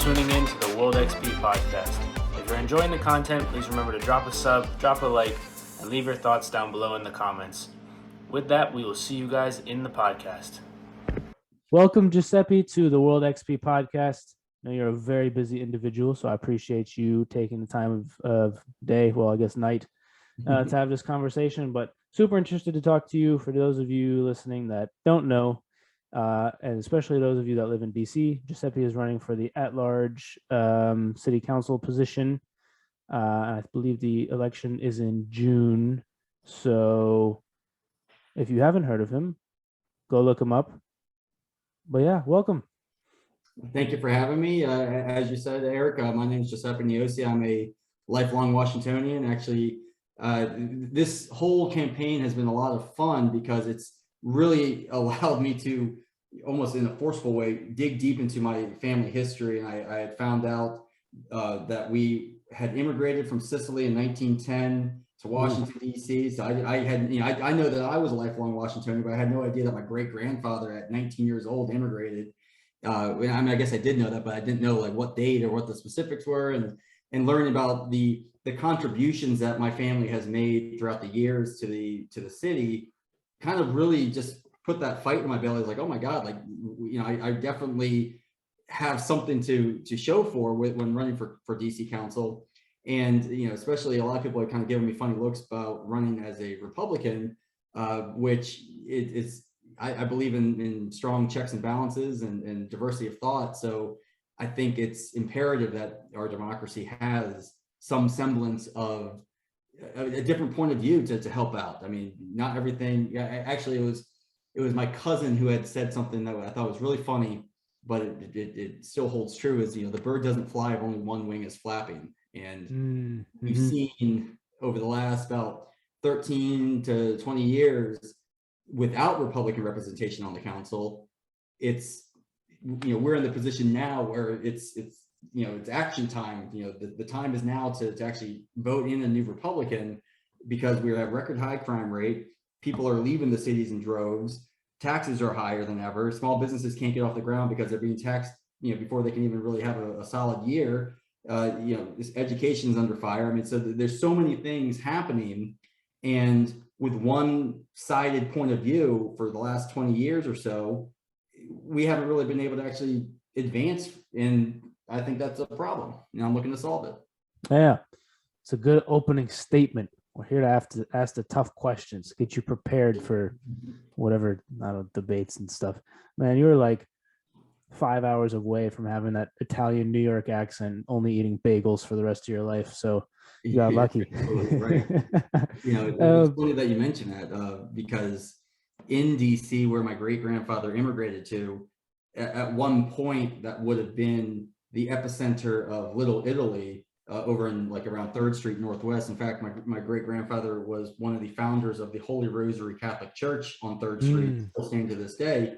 tuning in to the World XP podcast. If you're enjoying the content, please remember to drop a sub, drop a like, and leave your thoughts down below in the comments. With that, we will see you guys in the podcast. Welcome, Giuseppe, to the World XP podcast. I know you're a very busy individual, so I appreciate you taking the time of day, well, I guess night, to have this conversation, but super interested to talk to you. For those of you listening that don't know, and especially those of you that live in DC, Giuseppe is running for the at-large city council position. I believe the election is in June. So if you haven't heard of him, go look him up. But yeah, welcome. Thank you for having me. As you said, Eric, my name is Giuseppe Niosi. I'm a lifelong Washingtonian. Actually, this whole campaign has been a lot of fun because it's really allowed me to, almost in a forceful way, dig deep into my family history. And I had found out that we had immigrated from Sicily in 1910 to Washington, D.C. So I know that I was a lifelong Washingtonian, but I had no idea that my great-grandfather at 19 years old immigrated. I mean, I guess I did know that, but I didn't know like what date or what the specifics were, and learning about the contributions that my family has made throughout the years to the city kind of really just put that fight in my belly. It's like, oh my God, like, I definitely have something to show for when running for DC council. And, especially a lot of people are kind of giving me funny looks about running as a Republican, which I believe in strong checks and balances and diversity of thought. So I think it's imperative that our democracy has some semblance of a different point of view to help out. I mean, not everything. Actually, it was my cousin who had said something that I thought was really funny, but it still holds true. Is the bird doesn't fly if only one wing is flapping, and we've seen over the last about 13 to 20 years without Republican representation on the council. It's we're in the position now where it's action time. The time is now to actually vote in a new Republican, because we have record high crime rate. People are leaving the cities in droves. Taxes are higher than ever. Small businesses can't get off the ground because they're being taxed, before they can even really have a solid year. This education is under fire. I mean, so there's so many things happening, and with one-sided point of view for the last 20 years or so, we haven't really been able to actually advance, and I think that's a problem. I'm looking to solve it. Yeah, it's a good opening statement. We're here to have to ask the tough questions, get you prepared for whatever, debates and stuff. Man, you were like 5 hours away from having that Italian New York accent, only eating bagels for the rest of your life. So you got lucky. Right. It's funny that you mention that, because in DC, where my great-grandfather immigrated to, at one point that would have been the epicenter of Little Italy, over in like around 3rd Street Northwest. In fact, my great-grandfather was one of the founders of the Holy Rosary Catholic Church on 3rd Street, still standing to this day.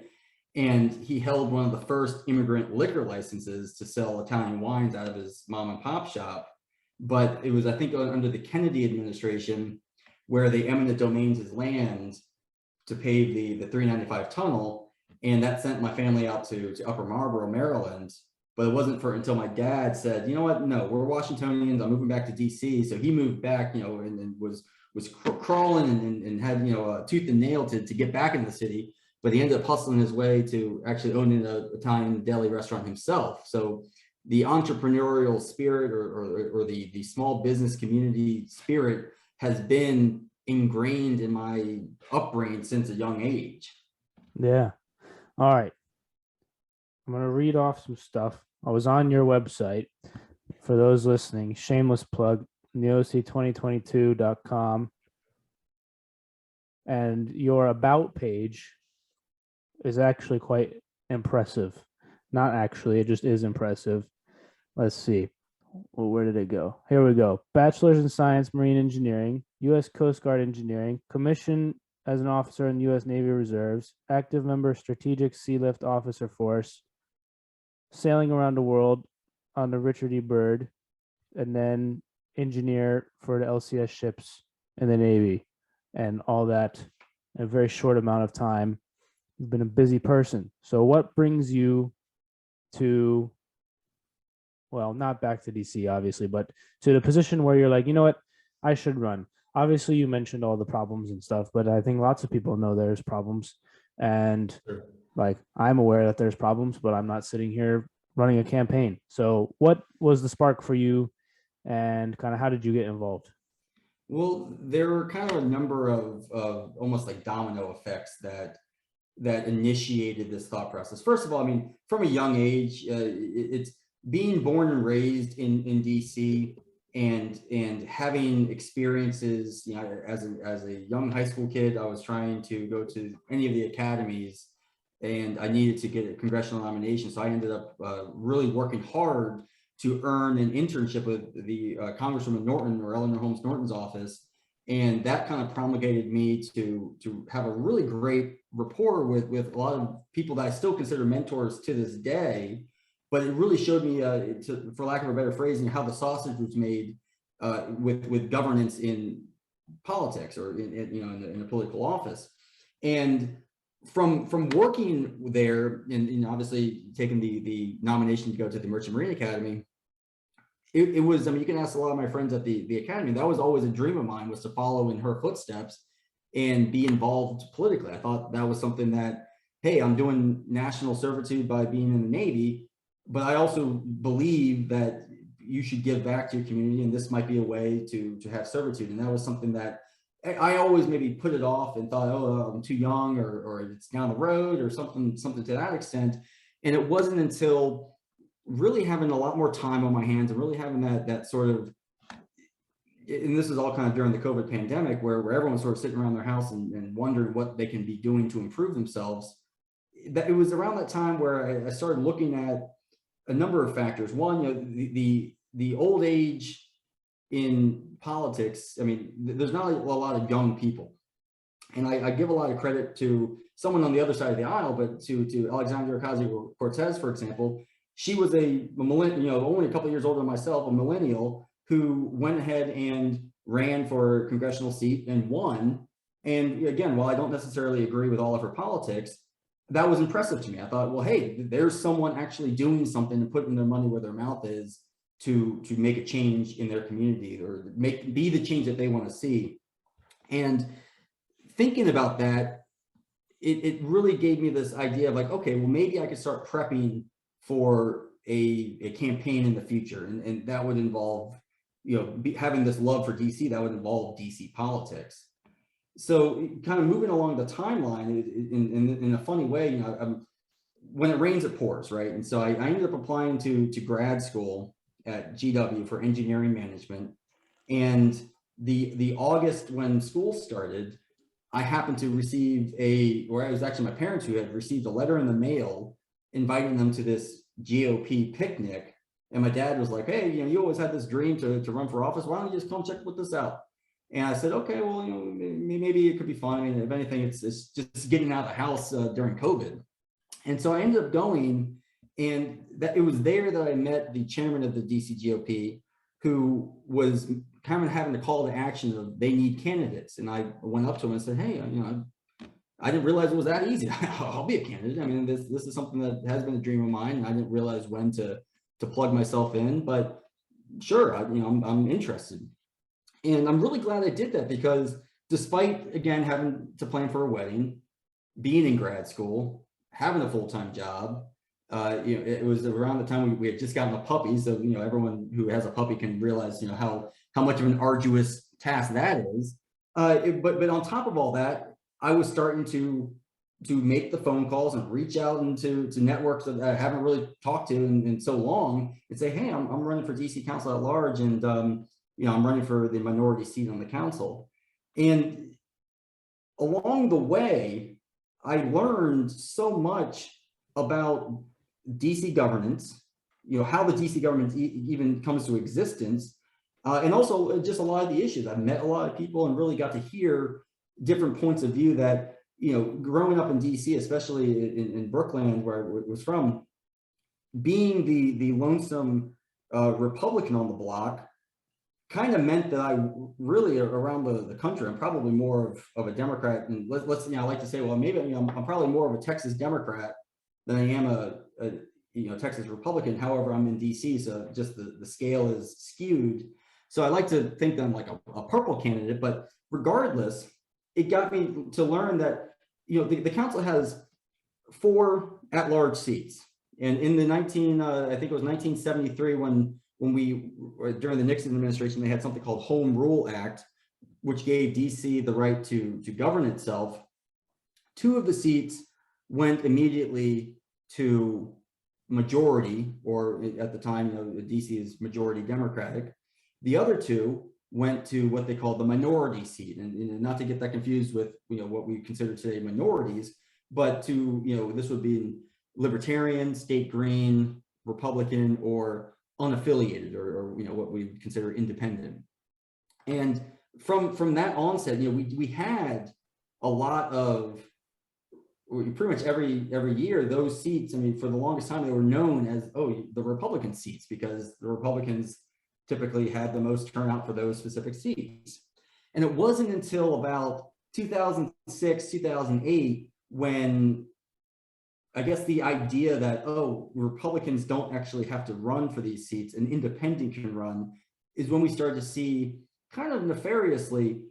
And he held one of the first immigrant liquor licenses to sell Italian wines out of his mom and pop shop. But it was, I think, under the Kennedy administration, where they eminent domains his land to pave the 395 tunnel. And that sent my family out to Upper Marlboro, Maryland. But it wasn't until my dad said, you know what, no, we're Washingtonians, I'm moving back to DC. So he moved back, and was crawling and had, tooth and nail to get back in the city. But he ended up hustling his way to actually owning an Italian deli restaurant himself. So the entrepreneurial spirit or the small business community spirit has been ingrained in my upbringing since a young age. Yeah. All right. I'm going to read off some stuff. I was on your website. For those listening, shameless plug, niosi2022.com. And your about page is actually quite impressive. Not actually, it just is impressive. Let's see. Well, where did it go? Here we go. Bachelor's in Science, Marine Engineering, U.S. Coast Guard Engineering, commission as an officer in U.S. Navy Reserves, active member Strategic Sea Lift Officer Force, sailing around the world on the Richard E. Byrd, and then engineer for the LCS ships in the Navy, and all that in a very short amount of time. You've been a busy person. So what brings you to well, not back to DC, obviously, but to the position where you're like, you know what, I should run? Obviously, you mentioned all the problems and stuff, but I think lots of people know there's problems. And Sure. like, I'm aware that there's problems, but I'm not sitting here running a campaign. So, what was the spark for you, and kind of how did you get involved? Well, there were kind of a number of almost like domino effects that initiated this thought process. First of all, I mean, from a young age, it's being born and raised in DC, and having experiences. You know, as a young high school kid, I was trying to go to any of the academies, and I needed to get a congressional nomination. So I ended up really working hard to earn an internship with the Congresswoman Norton, or Eleanor Holmes Norton's office. And that kind of promulgated me to have a really great rapport with a lot of people that I still consider mentors to this day. But it really showed me, for lack of a better phrasing, how the sausage was made with governance in politics, or in a political office. And from working there, and obviously taking the nomination to go to the Merchant Marine Academy, it was, I mean, you can ask a lot of my friends at the academy. That was always a dream of mine, was to follow in her footsteps and be involved politically. I thought that was something that, hey, I'm doing national servitude by being in the Navy, but I also believe that you should give back to your community, and this might be a way to have servitude. And that was something that I always maybe put it off and thought, oh, I'm too young, or it's down the road, or something to that extent. And it wasn't until really having a lot more time on my hands, and really having that sort of, and this is all kind of during the COVID pandemic, where everyone's sort of sitting around their house and wondering what they can be doing to improve themselves. That it was around that time where I started looking at a number of factors. One, the old age in politics. I mean, there's not a lot of young people, and I give a lot of credit to someone on the other side of the aisle, but to Alexandria Ocasio-Cortez, for example. She was a millennial, only a couple of years older than myself, a millennial, who went ahead and ran for a congressional seat and won. And again, while I don't necessarily agree with all of her politics, that was impressive to me. I thought, well, hey, there's someone actually doing something and putting their money where their mouth is to make a change in their community, or be the change that they want to see. And thinking about that, it really gave me this idea of like, okay, well, maybe I could start prepping for a campaign in the future, and that would involve, having this love for DC, that would involve DC politics. So kind of moving along the timeline in a funny way, when it rains, it pours, right? And so I ended up applying to grad school at GW for engineering management. And the August when school started, I happened to receive or it was actually my parents who had received a letter in the mail inviting them to this GOP picnic. And my dad was like, hey, you always had this dream to run for office. Why don't you just come check this out? And I said, okay, well, maybe it could be fun. I mean, if anything, it's just getting out of the house during COVID. And so I ended up going, and that it was there that I met the chairman of the DC GOP, who was kind of having the call to action of they need candidates. And I went up to him and said, hey, I didn't realize it was that easy. I'll be a candidate. I mean, this is something that has been a dream of mine, and I didn't realize when to plug myself in, but sure, I'm interested. And I'm really glad I did that, because despite, again, having to plan for a wedding, being in grad school, having a full-time job, it was around the time we had just gotten a puppy. So, everyone who has a puppy can realize, how much of an arduous task that is. But on top of all that, I was starting to make the phone calls and reach out into networks that I haven't really talked to in so long, and say, hey, I'm running for DC Council at Large, and I'm running for the minority seat on the council. And along the way, I learned so much about DC governance, how the DC government even comes to existence, and also just a lot of the issues. I met a lot of people and really got to hear different points of view that, growing up in DC, especially in Brookland, where I was from, being the lonesome Republican on the block kind of meant that I really, around the country, I'm probably more of a Democrat. And let's I like to say, well, maybe I'm probably more of a Texas Democrat than I am a Texas Republican. However, I'm in DC, so just the scale is skewed. So I like to think that I'm like a purple candidate, but regardless, it got me to learn that, the council has 4 at-large seats. And in the I think it was 1973, when during the Nixon administration, they had something called Home Rule Act, which gave DC the right to govern itself. 2 of the seats went immediately to majority, or at the time, DC is majority Democratic. The other 2 went to what they call the minority seat, and not to get that confused with what we consider today minorities, but this would be Libertarian, State Green, Republican, or unaffiliated, or what we consider independent. And from that onset, we had a lot of, pretty much every year, those seats, for the longest time, they were known as, the Republican seats, because the Republicans typically had the most turnout for those specific seats. And it wasn't until about 2006, 2008, when I guess the idea that, Republicans don't actually have to run for these seats, an independent can run, is when we started to see, kind of nefariously,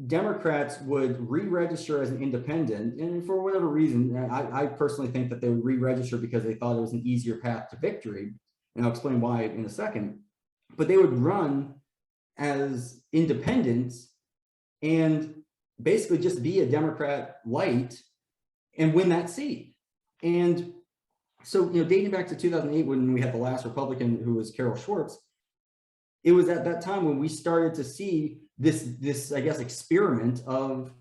Democrats would re-register as an independent, and for whatever reason, I personally think that they would re-register because they thought it was an easier path to victory, and I'll explain why in a second. But they would run as independents and basically just be a Democrat light and win that seat. And so, dating back to 2008, when we had the last Republican, who was Carol Schwartz, it was at that time when we started to see this I guess, experiment of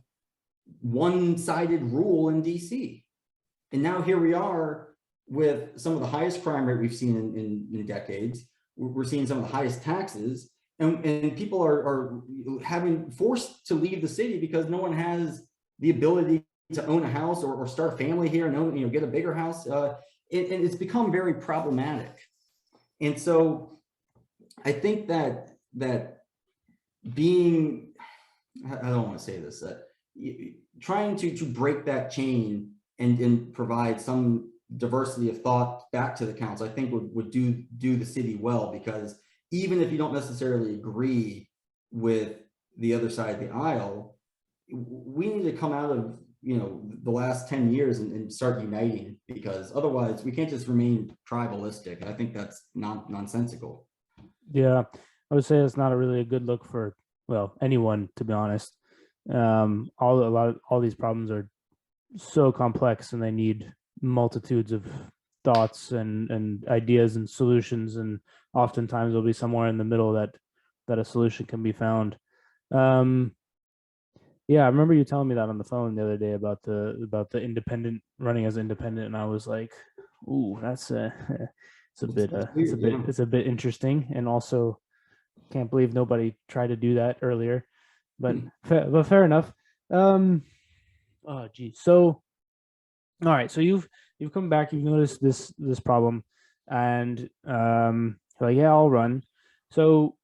one-sided rule in DC. And now here we are with some of the highest crime rate we've seen in decades. We're seeing some of the highest taxes, and people are having forced to leave the city because no one has the ability to own a house or start a family here and get a bigger house. And it's become very problematic. And so I think that being, I don't want to say this, trying to break that chain and provide some diversity of thought back to the council, I think would do the city well, because even if you don't necessarily agree with the other side of the aisle, we need to come out of the last 10 years and start uniting, because otherwise we can't just remain tribalistic. I think that's nonsensical. Yeah, I would say it's not really a good look for, anyone, to be honest. All these problems are so complex, and they need multitudes of thoughts and ideas and solutions, and oftentimes there'll be somewhere in the middle that a solution can be found. Yeah, I remember you telling me that on the phone the other day about the independent, running as independent, and I was like, "Ooh, it's a bit interesting," and also can't believe nobody tried to do that earlier. But fair enough. Oh, geez. So, all right. So you've come back. You've noticed this problem, and you're like, yeah, I'll run. So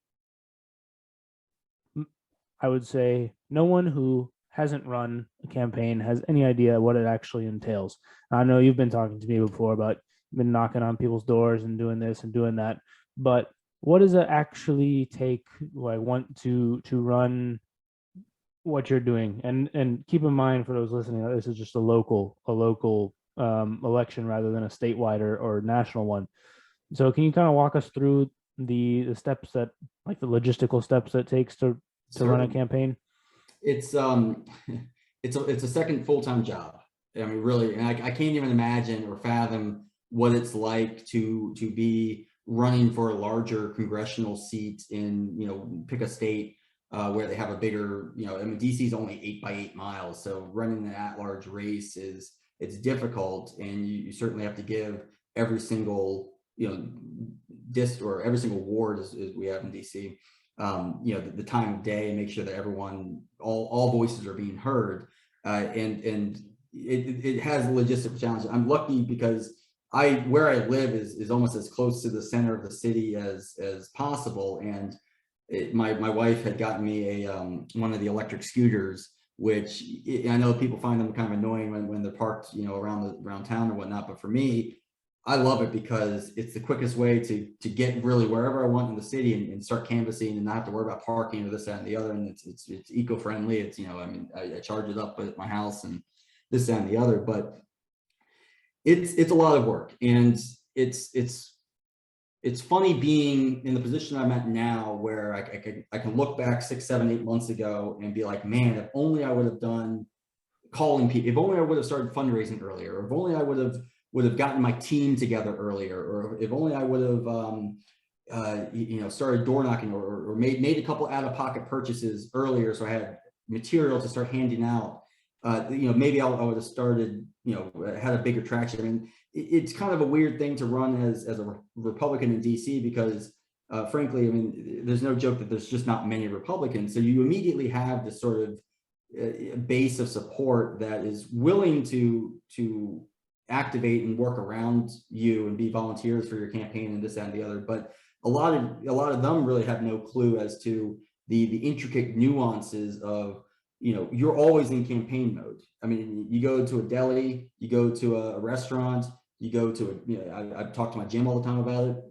I would say no one who hasn't run a campaign has any idea what it actually entails. I know you've been talking to me before about been knocking on people's doors and doing this and doing that, but what does it actually take? I want to run what you're doing, and keep in mind, for those listening, that this is just a local election rather than a statewide or national one. So can you kind of walk us through the steps that, like the logistical steps that it takes to run a campaign? It's a second full-time job. Really, and I can't even imagine or fathom what it's like to be running for a larger congressional seat in, pick a state where they have a bigger, DC is only 8 by 8 miles. So running an at-large race it's difficult, and you certainly have to give every single, district or every single ward as we have in DC, the time of day, and make sure that everyone, all voices are being heard. And it has a logistical challenge. I'm lucky because where I live is almost as close to the center of the city as possible. And my wife had gotten me one of the electric scooters, which I know people find them kind of annoying when they're parked, around town or whatnot. But for me, I love it because it's the quickest way to get really wherever I want in the city and start canvassing and not have to worry about parking or this, that, and the other. And it's eco-friendly. It's, you know, I mean, I charge it up at my house and this, that, and the other, but it's a lot of work. And it's funny being in the position I'm at now, where I can look back 6, 7, 8 months ago and be like, man, if only I would have done calling people, if only I would have started fundraising earlier, or if only I would have gotten my team together earlier, or if only I would have you know, started door knocking, or made a couple out-of-pocket purchases earlier, so I had material to start handing out. You know, maybe I would have started, you know, had a bigger traction. I mean, it's kind of a weird thing to run as a Republican in DC, because frankly, I mean, there's no joke that there's just not many Republicans. So you immediately have this sort of base of support that is willing to activate and work around you and be volunteers for your campaign and this, that, and the other. But a lot of them really have no clue as to the intricate nuances of, you know, you're always in campaign mode. I mean, you go to a deli, you go to a restaurant, you go to a, you know, I talk to my gym all the time about it,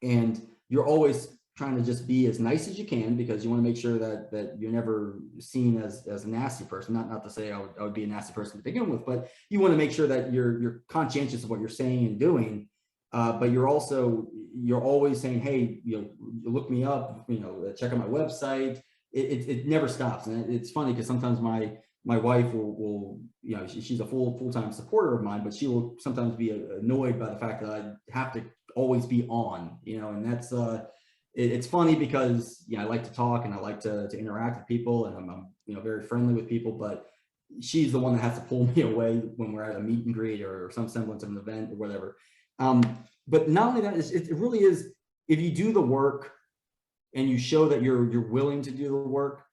and you're always trying to just be as nice as you can, because you want to make sure that you're never seen as a nasty person. Not to say I would be a nasty person to begin with, but you want to make sure that you're conscientious of what you're saying and doing. But you're always saying, hey, you know, look me up, you know, check out my website. It never stops. And it's funny because sometimes my wife will, you know, she's a full-time supporter of mine, but she will sometimes be annoyed by the fact that I have to always be on, you know, and that's it's funny because, you know, I like to talk and I like to interact with people, and I'm you know, very friendly with people, but she's the one that has to pull me away when we're at a meet and greet or some semblance of an event or whatever. But not only that, it really is, if you do the work and you show that you're willing to do the work,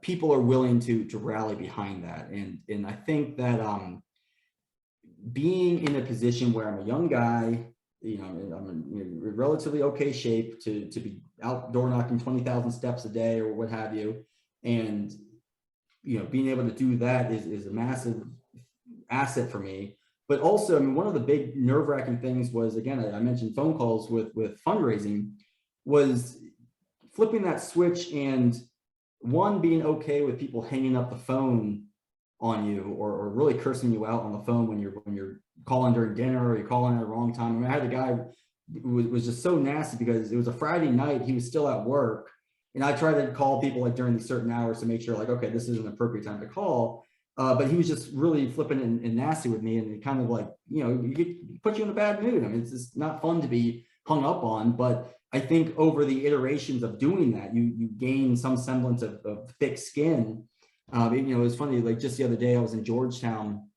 people are willing to rally behind that. And I think that being in a position where I'm a young guy, you know, I'm in relatively okay shape to be outdoor knocking 20,000 steps a day or what have you, and you know, being able to do that is a massive asset for me. But also, I mean, one of the big nerve-wracking things was, again, I mentioned phone calls with fundraising, was flipping that switch and one, being okay with people hanging up the phone on you or really cursing you out on the phone when you're calling during dinner or you're calling at the wrong time. I mean, I had a guy who was just so nasty because it was a Friday night, he was still at work, and I tried to call people like during these certain hours to make sure, like, okay, this is an appropriate time to call. But he was just really flippant and nasty with me, and it kind of like, you know, it put you in a bad mood. I mean, it's just not fun to be hung up on. But I think over the iterations of doing that, you gain some semblance of thick skin. You know, it was funny, like just the other day, I was in Georgetown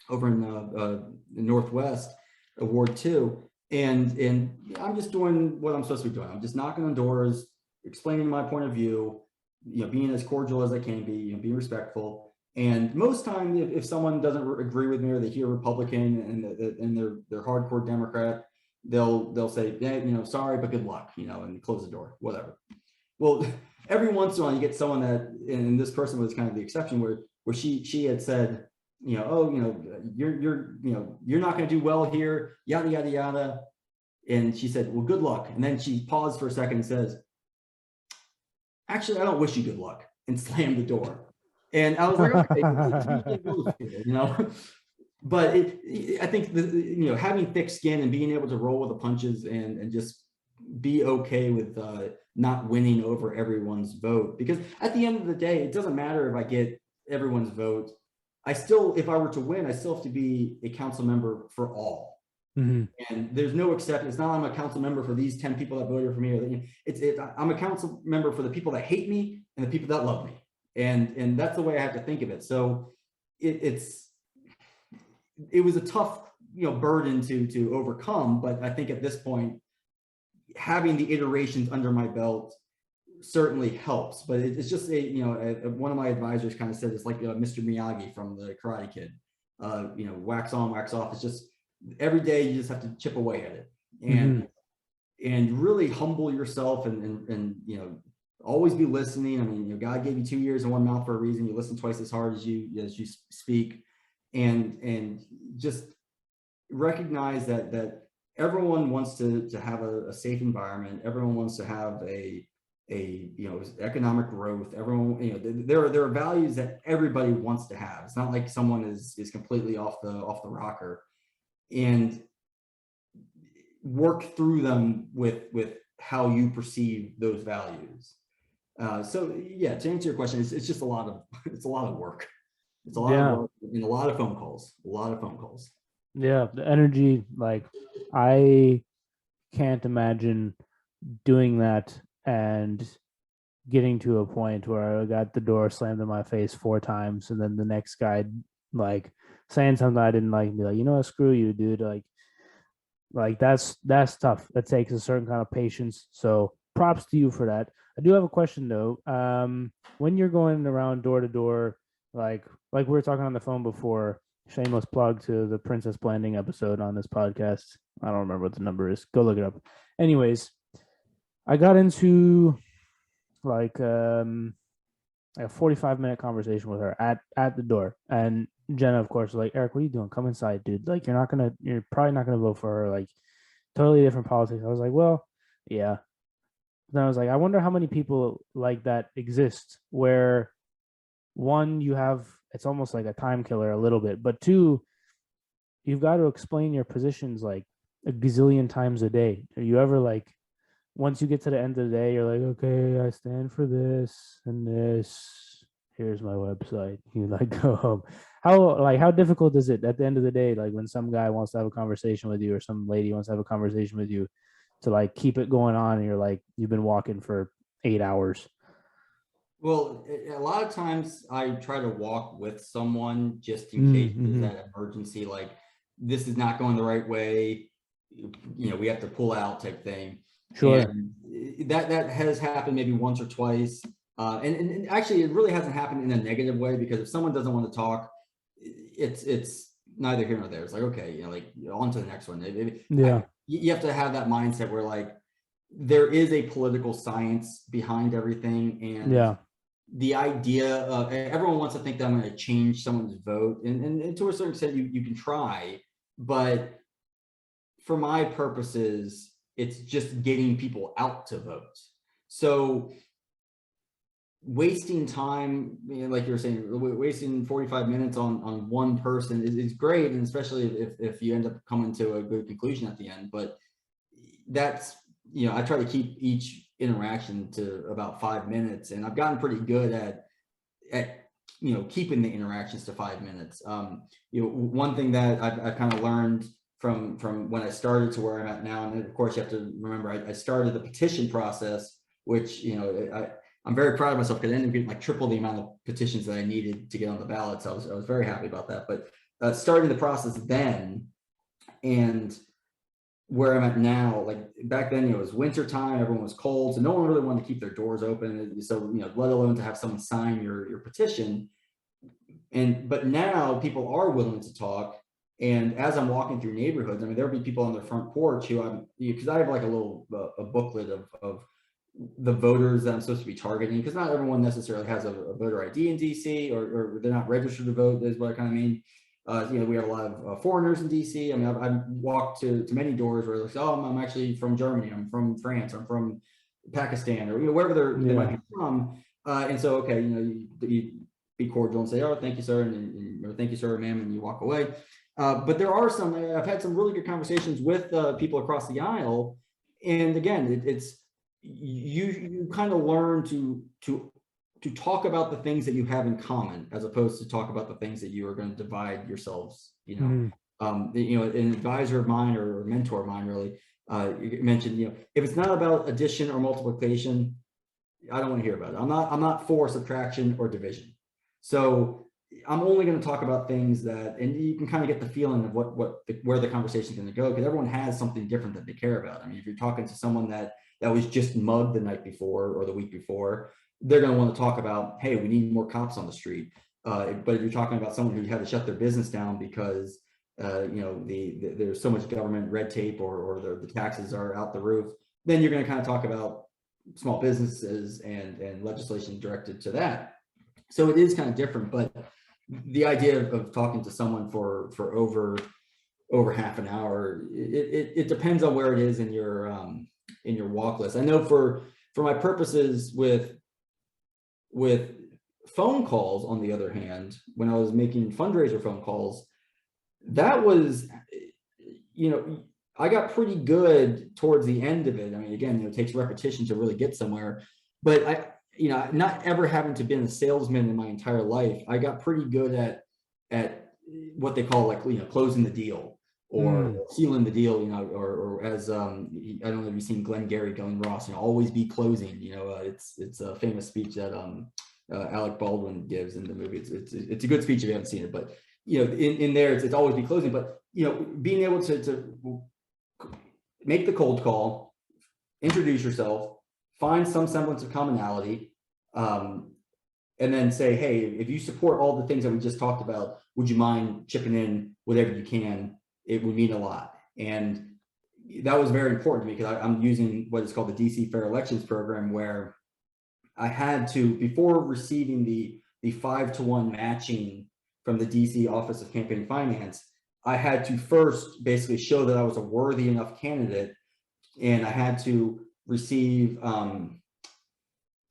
over in the Northwest, Ward 2, and I'm just doing what I'm supposed to be doing. I'm just knocking on doors, explaining my point of view, you know, being as cordial as I can be, you know, being respectful. And most time, if someone doesn't agree with me or they hear Republican and they're hardcore Democrat, they'll say, yeah, you know, sorry, but good luck, you know, and close the door, whatever. Well, every once in a while you get someone that, and this person was kind of the exception, where she had said, you know, oh, you know, you're not going to do well here, yada yada yada. And she said, well, good luck. And then she paused for a second and says, actually, I don't wish you good luck, and slammed the door. And I was like, okay, you know. But I think you know, having thick skin and being able to roll with the punches and just be okay with not winning over everyone's vote, because at the end of the day, it doesn't matter if I get everyone's vote. I still, if I were to win, I still have to be a council member for all. Mm-hmm. And there's no exception. It's not I'm a council member for these 10 people that voted for me, or I'm a council member for the people that hate me and the people that love me. And that's the way I have to think of it. So it was a tough, you know, burden to overcome, but I think at this point, having the iterations under my belt certainly helps. But it's just one of my advisors kind of said it's like Mr. Miyagi from the Karate Kid. You know, wax on, wax off. It's just every day you just have to chip away at it and really humble yourself and you know, always be listening. I mean, you know, God gave you 2 ears and one mouth for a reason. You listen twice as hard as you speak, and just recognize that everyone wants to have a safe environment. Everyone wants to have a economic growth. Everyone, there are values that everybody wants to have. It's not like someone is completely off the rocker, and work through them with how you perceive those values. So yeah, to answer your question, it's just a lot of work. It's a lot of work and a lot of phone calls. Yeah, the energy, like I can't imagine doing that and getting to a point where I got the door slammed in my face 4 times, and then the next guy like saying something I didn't like, and be like, you know what, screw you, dude. Like that's tough. That takes a certain kind of patience. So props to you for that. I do have a question though. When you're going around door to door, like we were talking on the phone before, shameless plug to the Princess Blending episode on this podcast. I don't remember what the number is. Go look it up. Anyways, I got into like a 45-minute conversation with her at the door, and Jenna, of course, was like, Eric, what are you doing? Come inside, dude. Like, you're probably not gonna vote for her. Like, totally different politics. I was like, well, yeah. Then I was like, I wonder how many people like that exist, where one, it's almost like a time killer a little bit, but two, you've got to explain your positions like a gazillion times a day. Are you ever like, once you get to the end of the day, you're like, okay, I stand for this and this. Here's my website. You like go home. How difficult is it at the end of the day, like when some guy wants to have a conversation with you or some lady wants to have a conversation with you, to like keep it going on, and you're like, you've been walking for 8 hours? Well, a lot of times I try to walk with someone just in case there's that emergency, like this is not going the right way, we have to pull out type thing. Sure. And that has happened maybe once or twice. And actually, it really hasn't happened in a negative way, because if someone doesn't want to talk, it's neither here nor there. It's like, okay, like on to the next one. You have to have that mindset where like there is a political science behind everything, and the idea of everyone wants to think that I'm going to change someone's vote, and to a certain extent you can try, but for my purposes, it's just getting people out to vote. So wasting time, like you were saying, wasting 45 minutes on one person is great, and especially if you end up coming to a good conclusion at the end. But that's, I try to keep each interaction to about 5 minutes, and I've gotten pretty good at keeping the interactions to 5 minutes. One thing that I've kind of learned from when I started to where I'm at now, and of course you have to remember I started the petition process, which I'm very proud of myself, because I ended up getting like triple the amount of petitions that I needed to get on the ballot. So I was very happy about that. But starting the process then, and where I'm at now, like back then, it was winter time, everyone was cold, so no one really wanted to keep their doors open. So, let alone to have someone sign your petition. But now people are willing to talk. And as I'm walking through neighborhoods, there'll be people on their front porch who because I have like a little a booklet of the voters that I'm supposed to be targeting, because not everyone necessarily has a voter ID in DC, or they're not registered to vote, is what I kind of mean. We have a lot of foreigners in DC. I've walked to many doors where it's like, oh, I'm actually from Germany, I'm from France, I'm from Pakistan, or wherever they might be from. And so, okay, you be cordial and say, oh, thank you, sir, or thank you, sir, ma'am, and you walk away. But there are I've had some really good conversations with people across the aisle, and again, it's you kind of learn to talk about the things that you have in common, as opposed to talk about the things that you are going to divide yourselves. An advisor of mine or a mentor of mine really mentioned, if it's not about addition or multiplication, I don't want to hear about it. I'm not for subtraction or division. So I'm only going to talk about things that, and you can kind of get the feeling of where the conversation is going to go, because everyone has something different that they care about. If you're talking to someone that was just mugged the night before or the week before, they're going to want to talk about, hey, we need more cops on the street. But if you're talking about someone who had to shut their business down because there's so much government red tape, or the taxes are out the roof, then you're going to kind of talk about small businesses and legislation directed to that. So it is kind of different, but the idea of talking to someone for over over half an hour. It depends on where it is in your walk list. I know for my purposes with phone calls, on the other hand, when I was making fundraiser phone calls, that was, I got pretty good towards the end of it. I mean, again, it takes repetition to really get somewhere, but not ever having to been a salesman in my entire life, I got pretty good at what they call closing the deal or sealing the deal, or as I don't know if you've seen Glengarry Glen Ross, always be closing. It's a famous speech that Alec Baldwin gives in the movie. It's a good speech if you haven't seen it, but in there it's always be closing. But being able to make the cold call, introduce yourself, find some semblance of commonality, and then say, hey, if you support all the things that we just talked about, would you mind chipping in whatever you can? It would mean a lot. And that was very important to me because I'm using what is called the DC Fair Elections program, where I had to, before receiving the 5-to-1 matching from the DC Office of Campaign Finance, I had to first basically show that I was a worthy enough candidate, and I had to receive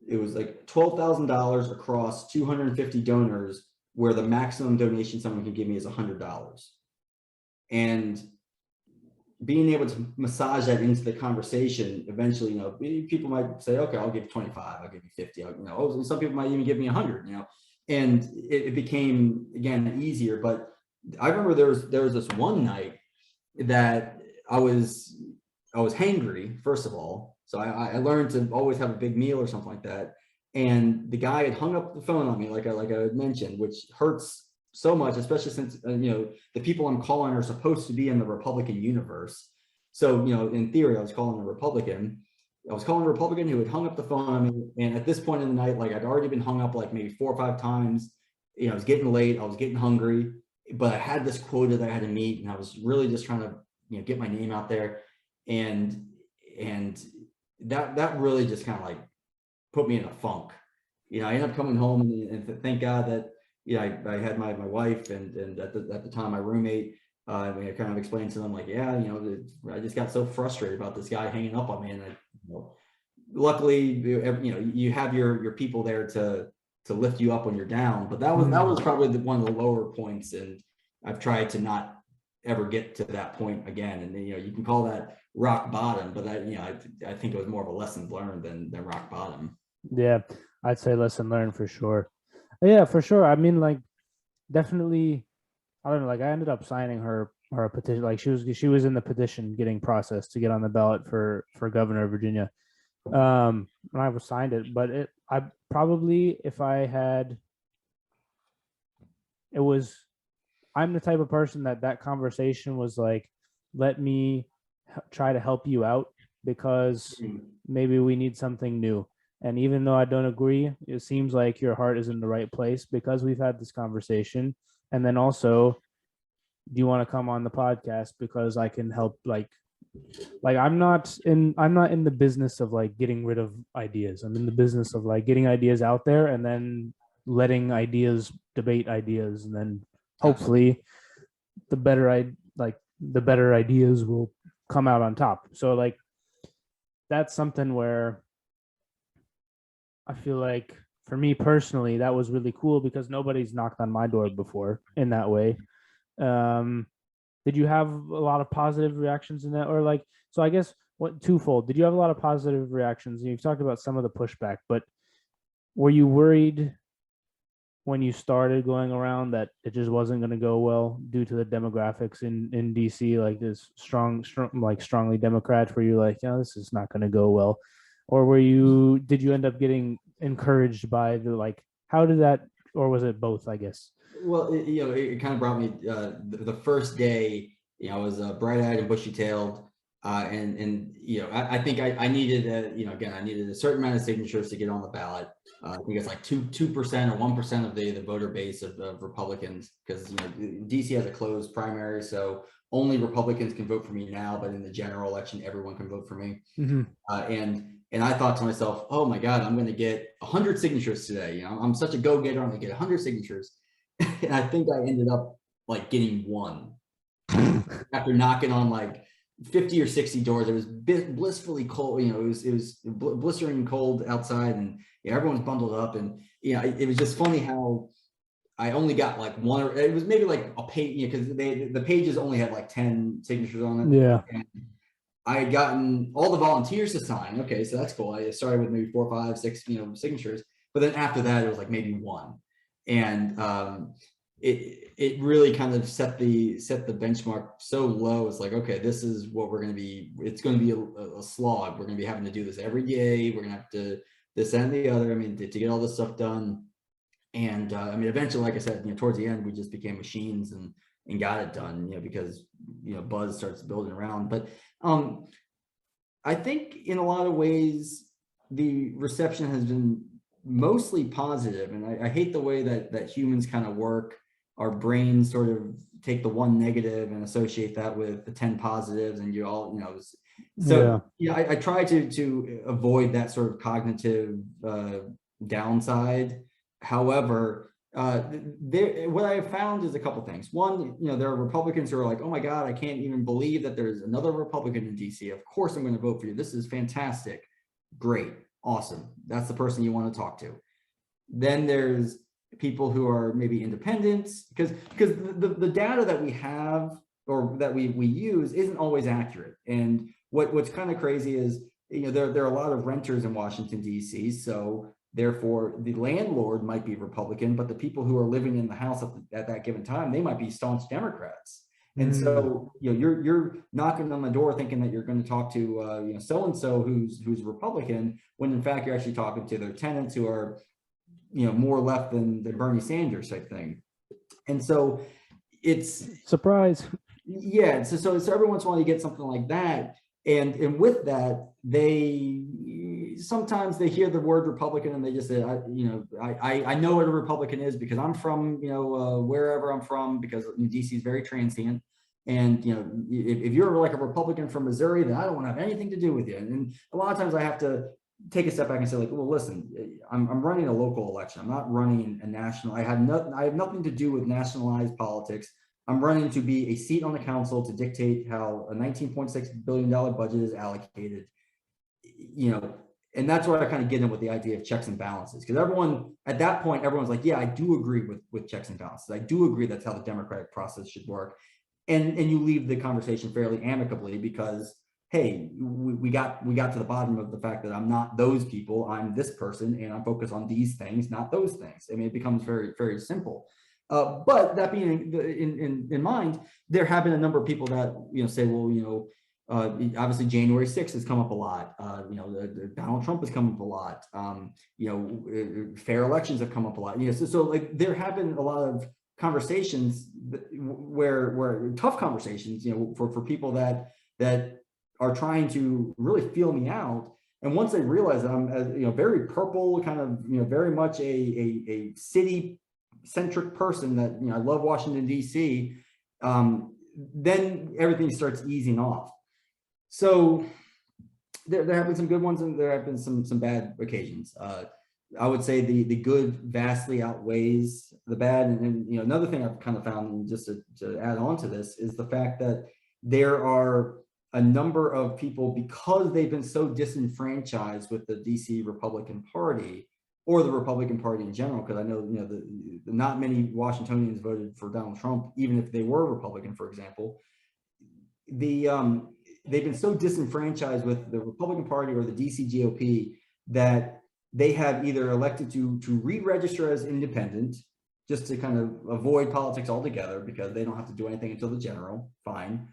it was like $12,000 across 250 donors, where the maximum donation someone can give me is $100. And being able to massage that into the conversation, eventually, people might say, okay, I'll give you 25, I'll give you 50, some people might even give me 100, and it became, again, easier. But I remember there was this one night that I was hangry, first of all. So I learned to always have a big meal or something like that. And the guy had hung up the phone on me, like I had mentioned, which hurts so much, especially since, the people I'm calling are supposed to be in the Republican universe. So, in theory, I was calling a Republican. I was calling a Republican who had hung up the phone on me. And at this point in the night, I'd already been hung up maybe 4 or 5 times. I was getting late, I was getting hungry, but I had this quota that I had to meet, and I was really just trying to, get my name out there. And that really just kind of put me in a funk. I ended up coming home, and thank God that, I had my wife and at the time my roommate. I kind of explained to them I just got so frustrated about this guy hanging up on me, and luckily, you have your people there to lift you up when you're down. But that was probably one of the lower points, and I've tried to not ever get to that point again. And you can call that rock bottom, but I think it was more of a lesson learned than rock bottom. Yeah, I'd say lesson learned for sure. Yeah, for sure. I mean, definitely, I don't know, I ended up signing her petition. She was in the petition getting processed to get on the ballot for governor of Virginia. And I was signed it, but I probably, if I had, I'm the type of person that conversation was let me try to help you out, because maybe we need something new. And even though I don't agree, it seems like your heart is in the right place because we've had this conversation. And then also, do you want to come on the podcast because I can help? I'm not in the business of getting rid of ideas. I'm in the business of getting ideas out there and then letting ideas debate ideas, and then hopefully the better ideas will come out on top. So that's something where I feel for me personally, that was really cool because nobody's knocked on my door before in that way. Did you have a lot of positive reactions in that, or so I guess twofold, did you have a lot of positive reactions? You've talked about some of the pushback, but were you worried when you started going around that it just wasn't going to go well due to the demographics in DC, this strongly Democrats, where you're this is not going to go well? Or did you end up getting encouraged by how did that, or was it both, I guess? Well, it kind of brought me, the first day, I was bright-eyed and bushy-tailed, and I think I needed, I needed a certain amount of signatures to get on the ballot. I think it's 2% or 1% of the voter base of Republicans, because DC has a closed primary, so only Republicans can vote for me now, but in the general election, everyone can vote for me. And I thought to myself, oh my God, I'm going to get 100 signatures today. I'm such a go-getter. I'm going to get 100 signatures. And I think I ended up getting one. after knocking on like 50 or 60 doors. It was blissfully cold, you know, it was blistering cold outside, and everyone's bundled up, and it was just funny how I only got like one, or it was maybe like a page, because the pages only had like 10 signatures on it. Yeah. And I had gotten all the volunteers to sign. Okay, so that's cool. I started with maybe 4, 5, 6, signatures, but then after that, it was like maybe one, and it really kind of set the benchmark so low. It's like, okay, this is what we're going to be. It's going to be a slog. We're going to be having to do this every day. We're going to have to this and the other. I mean, to get all this stuff done. And I mean, eventually, like I said, towards the end, we just became machines and got it done, because buzz starts building around. But I think in a lot of ways, the reception has been mostly positive, and I hate the way that humans kind of work. Our brains sort of take the one negative and associate that with the 10 positives, and you all, so I try to avoid that sort of cognitive downside. However, what I have found is a couple things. One, there are Republicans who are like, oh my God, I can't even believe that there's another Republican in DC. Of course I'm going to vote for you. This is fantastic. Great. Awesome. That's the person you want to talk to. Then there's people who are maybe independents, because the data that we have or that we use isn't always accurate. And what's kind of crazy is, there are a lot of renters in Washington, DC. So therefore, the landlord might be Republican, but the people who are living in the house at that given time, they might be staunch Democrats. And so, you're knocking on the door thinking that you're going to talk to, so-and-so who's Republican, when in fact you're actually talking to their tenants who are, more left than the Bernie Sanders type thing. And so it's surprise. Yeah. So every once in a while you get something like that. And with that, sometimes they hear the word Republican and they just say, I know what a Republican is because I'm from, wherever I'm from, because DC is very transient. And, if you're like a Republican from Missouri, then I don't want to have anything to do with you. And a lot of times I have to take a step back and say, like, well, listen, I'm running a local election. I'm not running a national. I have nothing to do with nationalized politics. I'm running to be a seat on the council to dictate how a $19.6 billion budget is allocated, and that's where I kind of get in with the idea of checks and balances. Because at that point, everyone's like, yeah, I do agree with checks and balances. I do agree that's how the democratic process should work. And you leave the conversation fairly amicably because, hey, we got to the bottom of the fact that I'm not those people. I'm this person, and I'm focused on these things, not those things. I mean, it becomes very, very simple. But that being in mind, there have been a number of people that say, well, obviously January 6th has come up a lot. Donald Trump has come up a lot. Fair elections have come up a lot. So like there have been a lot of conversations where tough conversations, for people that are trying to really feel me out. And once they realize that I'm, very purple, kind of, very much a city centric person, that I love Washington D.C., then everything starts easing off. So there have been some good ones and there have been some bad occasions. I would say the good vastly outweighs the bad. And another thing I've kind of found, just to add on to this, is the fact that there are a number of people, because they've been so disenfranchised with the DC Republican Party, or the Republican Party in general, because I know not many Washingtonians voted for Donald Trump, even if they were Republican, for example. They've been so disenfranchised with the Republican Party or the DC GOP that they have either elected to re-register as independent, just to kind of avoid politics altogether, because they don't have to do anything until the general, fine,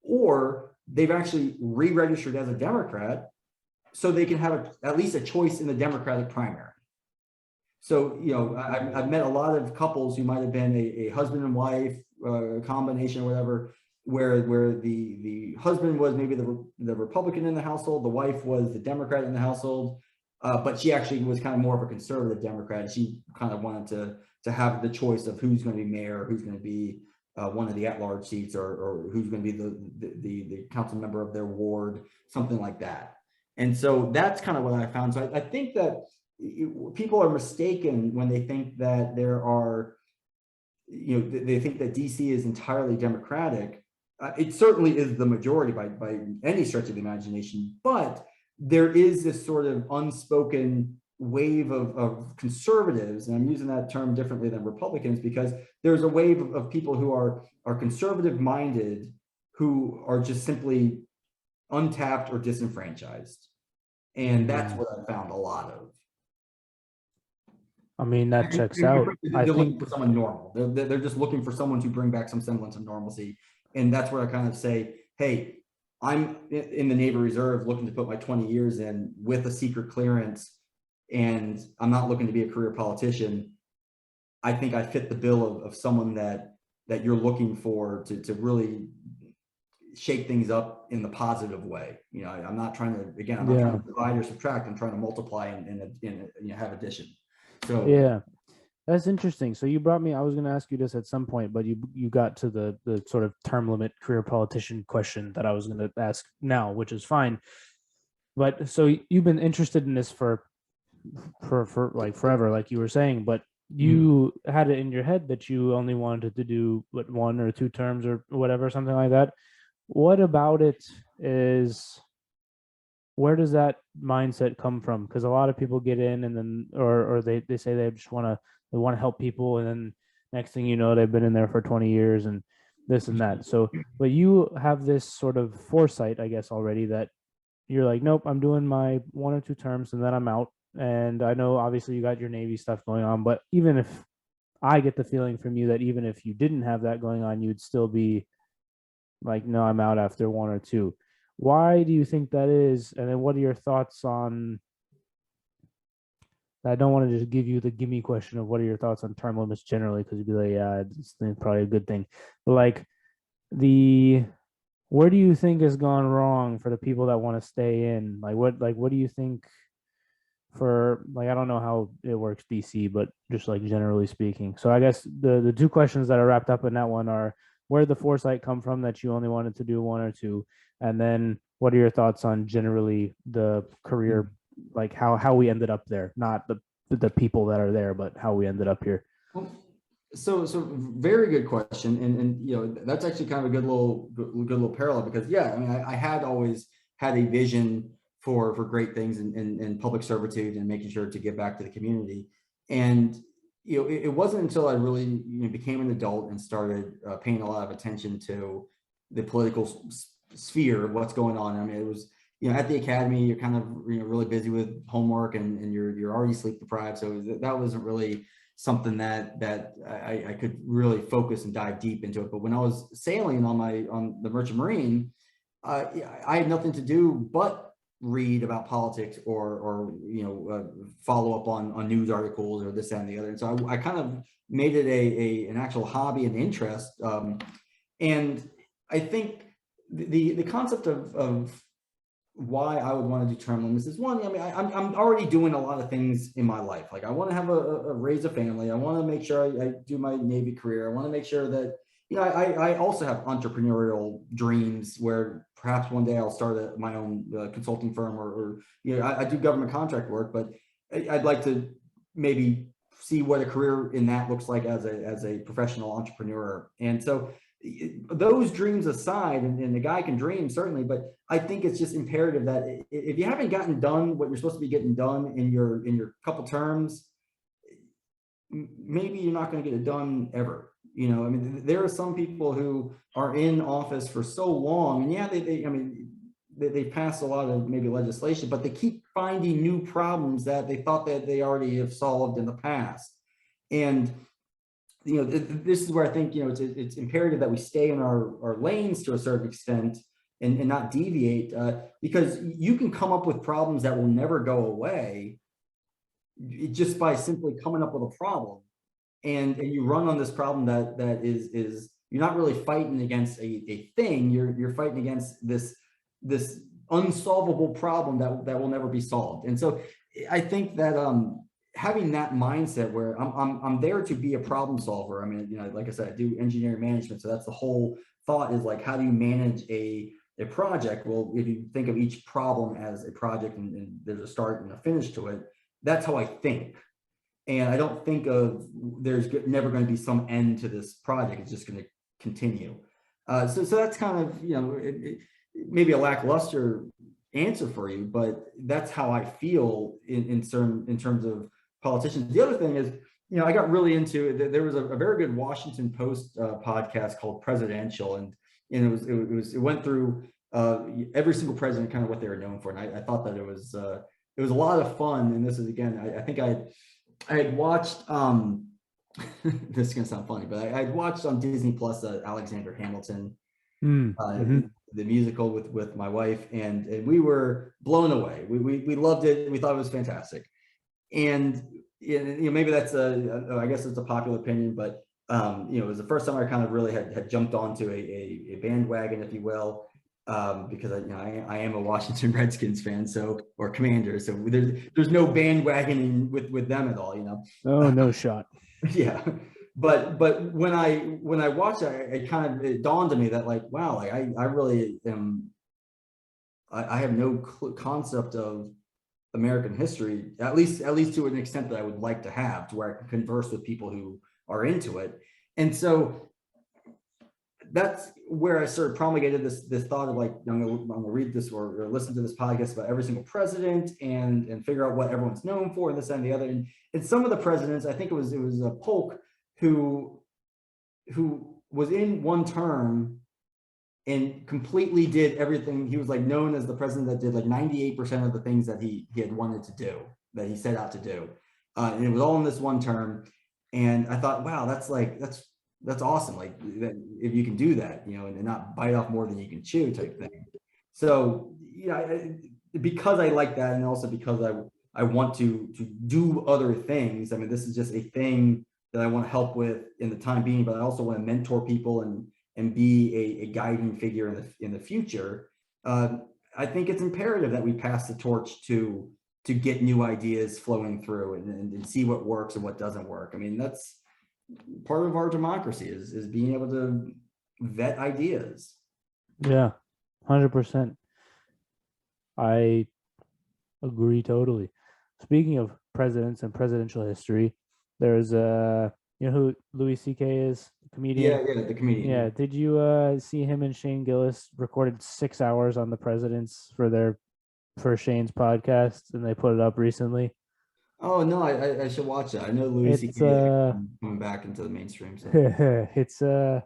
or they've actually re-registered as a Democrat so they can have at least a choice in the Democratic primary. So, I've met a lot of couples who might have been a husband and wife, combination or whatever, where the husband was maybe the Republican in the household, the wife was the Democrat in the household, but she actually was kind of more of a conservative Democrat. She kind of wanted to have the choice of who's going to be mayor, who's going to be one of the at-large seats, or who's going to be the council member of their ward, something like that. And so that's kind of what I found. So I think that people are mistaken when they think that there are, they think that DC is entirely Democratic, it certainly is the majority by any stretch of the imagination, but there is this sort of unspoken wave of conservatives, and I'm using that term differently than Republicans, because there's a wave of people who are conservative minded, who are just simply untapped or disenfranchised. And that's what I found a lot of. I mean, that checks out. They're looking for someone normal. They're just looking for someone to bring back some semblance of normalcy. And that's where I kind of say, hey, I'm in the Navy Reserve looking to put my 20 years in with a secret clearance, and I'm not looking to be a career politician. I think I fit the bill of someone that you're looking for to really shake things up in the positive way. You know, I'm not trying to, again, I'm not trying to divide or subtract. I'm trying to multiply and have addition. So yeah, that's interesting. So you brought me, I was going to ask you this at some point, but you got to the sort of term limit career politician question that I was going to ask now, which is fine. But so you've been interested in this for like forever, like you were saying, but you had it in your head that you only wanted to do what, 1 or 2 terms or whatever, something like that. What about it is, where does that mindset come from? Because a lot of people get in and then, or they say they just want to help people, and then next thing you know, they've been in there for 20 years and this and that. So, but you have this sort of foresight, I guess, already, that you're like, nope, I'm doing my 1 or 2 terms and then I'm out. And I know obviously you got your Navy stuff going on, but even if I get the feeling from you that even if you didn't have that going on, you'd still be like, no, I'm out after 1 or 2. Why do you think that is? And then what are your thoughts on, I don't want to just give you the gimme question of what are your thoughts on term limits generally, because you'd be like, yeah, it's probably a good thing. But like where do you think has gone wrong for the people that want to stay in? What do you think for, like, I don't know how it works DC, but just like generally speaking. So I guess the 2 questions that are wrapped up in that one are, where did the foresight come from that you only wanted to do 1 or 2? And then what are your thoughts on generally the career, like how we ended up there, not the people that are there, but how we ended up here? So very good question, and you know, that's actually kind of a good little parallel, because I mean, I had always had a vision for great things in public servitude and making sure to give back to the community. And you know, it wasn't until I really became an adult and started paying a lot of attention to the political sphere of what's going on. I mean, it was, at the academy, you're kind of really busy with homework, and you're already sleep deprived, so that wasn't really something that I could really focus and dive deep into it. But when I was sailing on the Merchant Marine, I had nothing to do but read about politics or follow up on news articles or this, that, and the other. And so I kind of made it an actual hobby and interest. And I think the concept of why I would want to do term limits is, one, I mean, I'm already doing a lot of things in my life. Like, I want to have raise a family. I want to make sure I do my Navy career. I want to make sure that, I also have entrepreneurial dreams where perhaps one day I'll start my own consulting firm, or I do government contract work, but I'd like to maybe see what a career in that looks like as a professional entrepreneur. And so those dreams aside, and the guy can dream, certainly, but I think it's just imperative that if you haven't gotten done what you're supposed to be getting done in your couple terms, maybe you're not going to get it done ever. I mean, there are some people who are in office for so long, and they passed a lot of maybe legislation, but they keep finding new problems that they thought that they already have solved in the past. And this is where I think it's imperative that we stay in our lanes to a certain extent and not deviate, because you can come up with problems that will never go away just by simply coming up with a problem. And you run on this problem that is you're not really fighting against a thing, you're fighting against this unsolvable problem that will never be solved. And so I think that having that mindset where I'm there to be a problem solver. I mean, like I said, I do engineering management, so that's the whole thought, is like, how do you manage a project? Well, if you think of each problem as a project, and there's a start and a finish to it, that's how I think. And I don't think of there's never going to be some end to this project. It's just going to continue. So that's kind of, maybe a lackluster answer for you, but that's how I feel in terms of politicians. The other thing is, I got really into it. There was a very good Washington Post podcast called Presidential, and it went through every single president, kind of what they were known for. And I thought that it was a lot of fun. And this is, again, I think I had watched, this is gonna sound funny, but I'd watched on Disney Plus Alexander Hamilton, the musical with my wife, and we were blown away. We loved it. We thought it was fantastic. And maybe that's I guess it's a popular opinion, but it was the first time I kind of really had jumped onto a bandwagon, if you will, because I am a Washington Redskins fan, or Commanders, so there's no bandwagoning with them at all, Oh, no shot. Yeah, but when I watched it, it dawned on me that, like, wow, like I really am. I have no concept of American history, at least to an extent that I would like to have, to where I can converse with people who are into it. And so that's where I sort of promulgated this thought of, like, I'm gonna read this or listen to this podcast about every single president and figure out what everyone's known for, and this and the other. And some of the presidents, I think it was Polk, who was in one term and completely did everything. He was, like, known as the president that did, like, 98% of the things that he had wanted to do, that he set out to do. And it was all in this one term. And I thought, wow, that's awesome. Like, if you can do that, and not bite off more than you can chew, type thing. So, because I like that, and also because I want to do other things. I mean, this is just a thing that I want to help with in the time being, but I also want to mentor people and be a guiding figure in the future. I think it's imperative that we pass the torch to get new ideas flowing through and see what works and what doesn't work. I mean, that's part of our democracy is being able to vet ideas. Yeah, 100%. I agree totally. Speaking of presidents and presidential history, there's who Louis C.K. is, the comedian. Yeah, the comedian. Yeah, did you see him and Shane Gillis recorded 6 hours on the presidents for Shane's podcast, and they put it up recently? Oh no, I should watch it. I know Louis C.K. coming back into the mainstream. So. It's I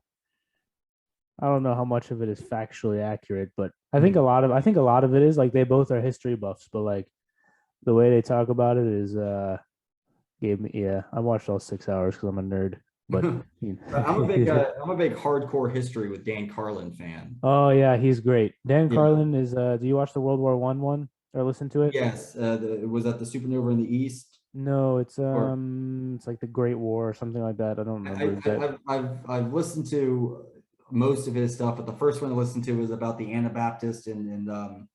don't know how much of it is factually accurate, but I think a lot of it is, like, they both are history buffs, but, like, the way they talk about it is gave me, I watched all 6 hours because I'm a nerd. But I'm a big hardcore history with Dan Carlin fan. Oh yeah, he's great. Dan Carlin is. Do you watch the World War I one or listen to it? Yes. Was that the Supernova in the East? No, it's like the Great War or something like that. I don't remember. I've listened to most of his stuff, but the first one I listened to was about the Anabaptists in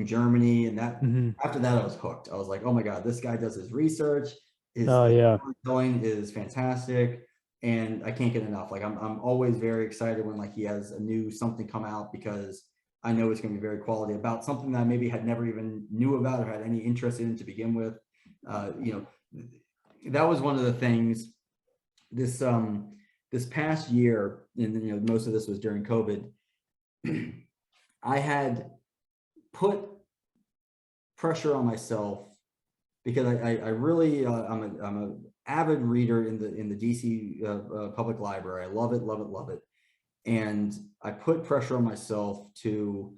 Germany, and that after that I was hooked. I was like, oh my god, this guy does his research. His storytelling is fantastic, and I can't get enough. Like, I'm always very excited when, like, he has a new something come out, because I know it's going to be very quality about something that I maybe had never even knew about or had any interest in to begin with. That was one of the things this past year, and most of this was during COVID. I had put pressure on myself because I really I'm an avid reader in the DC Public Library. I love it, and I put pressure on myself to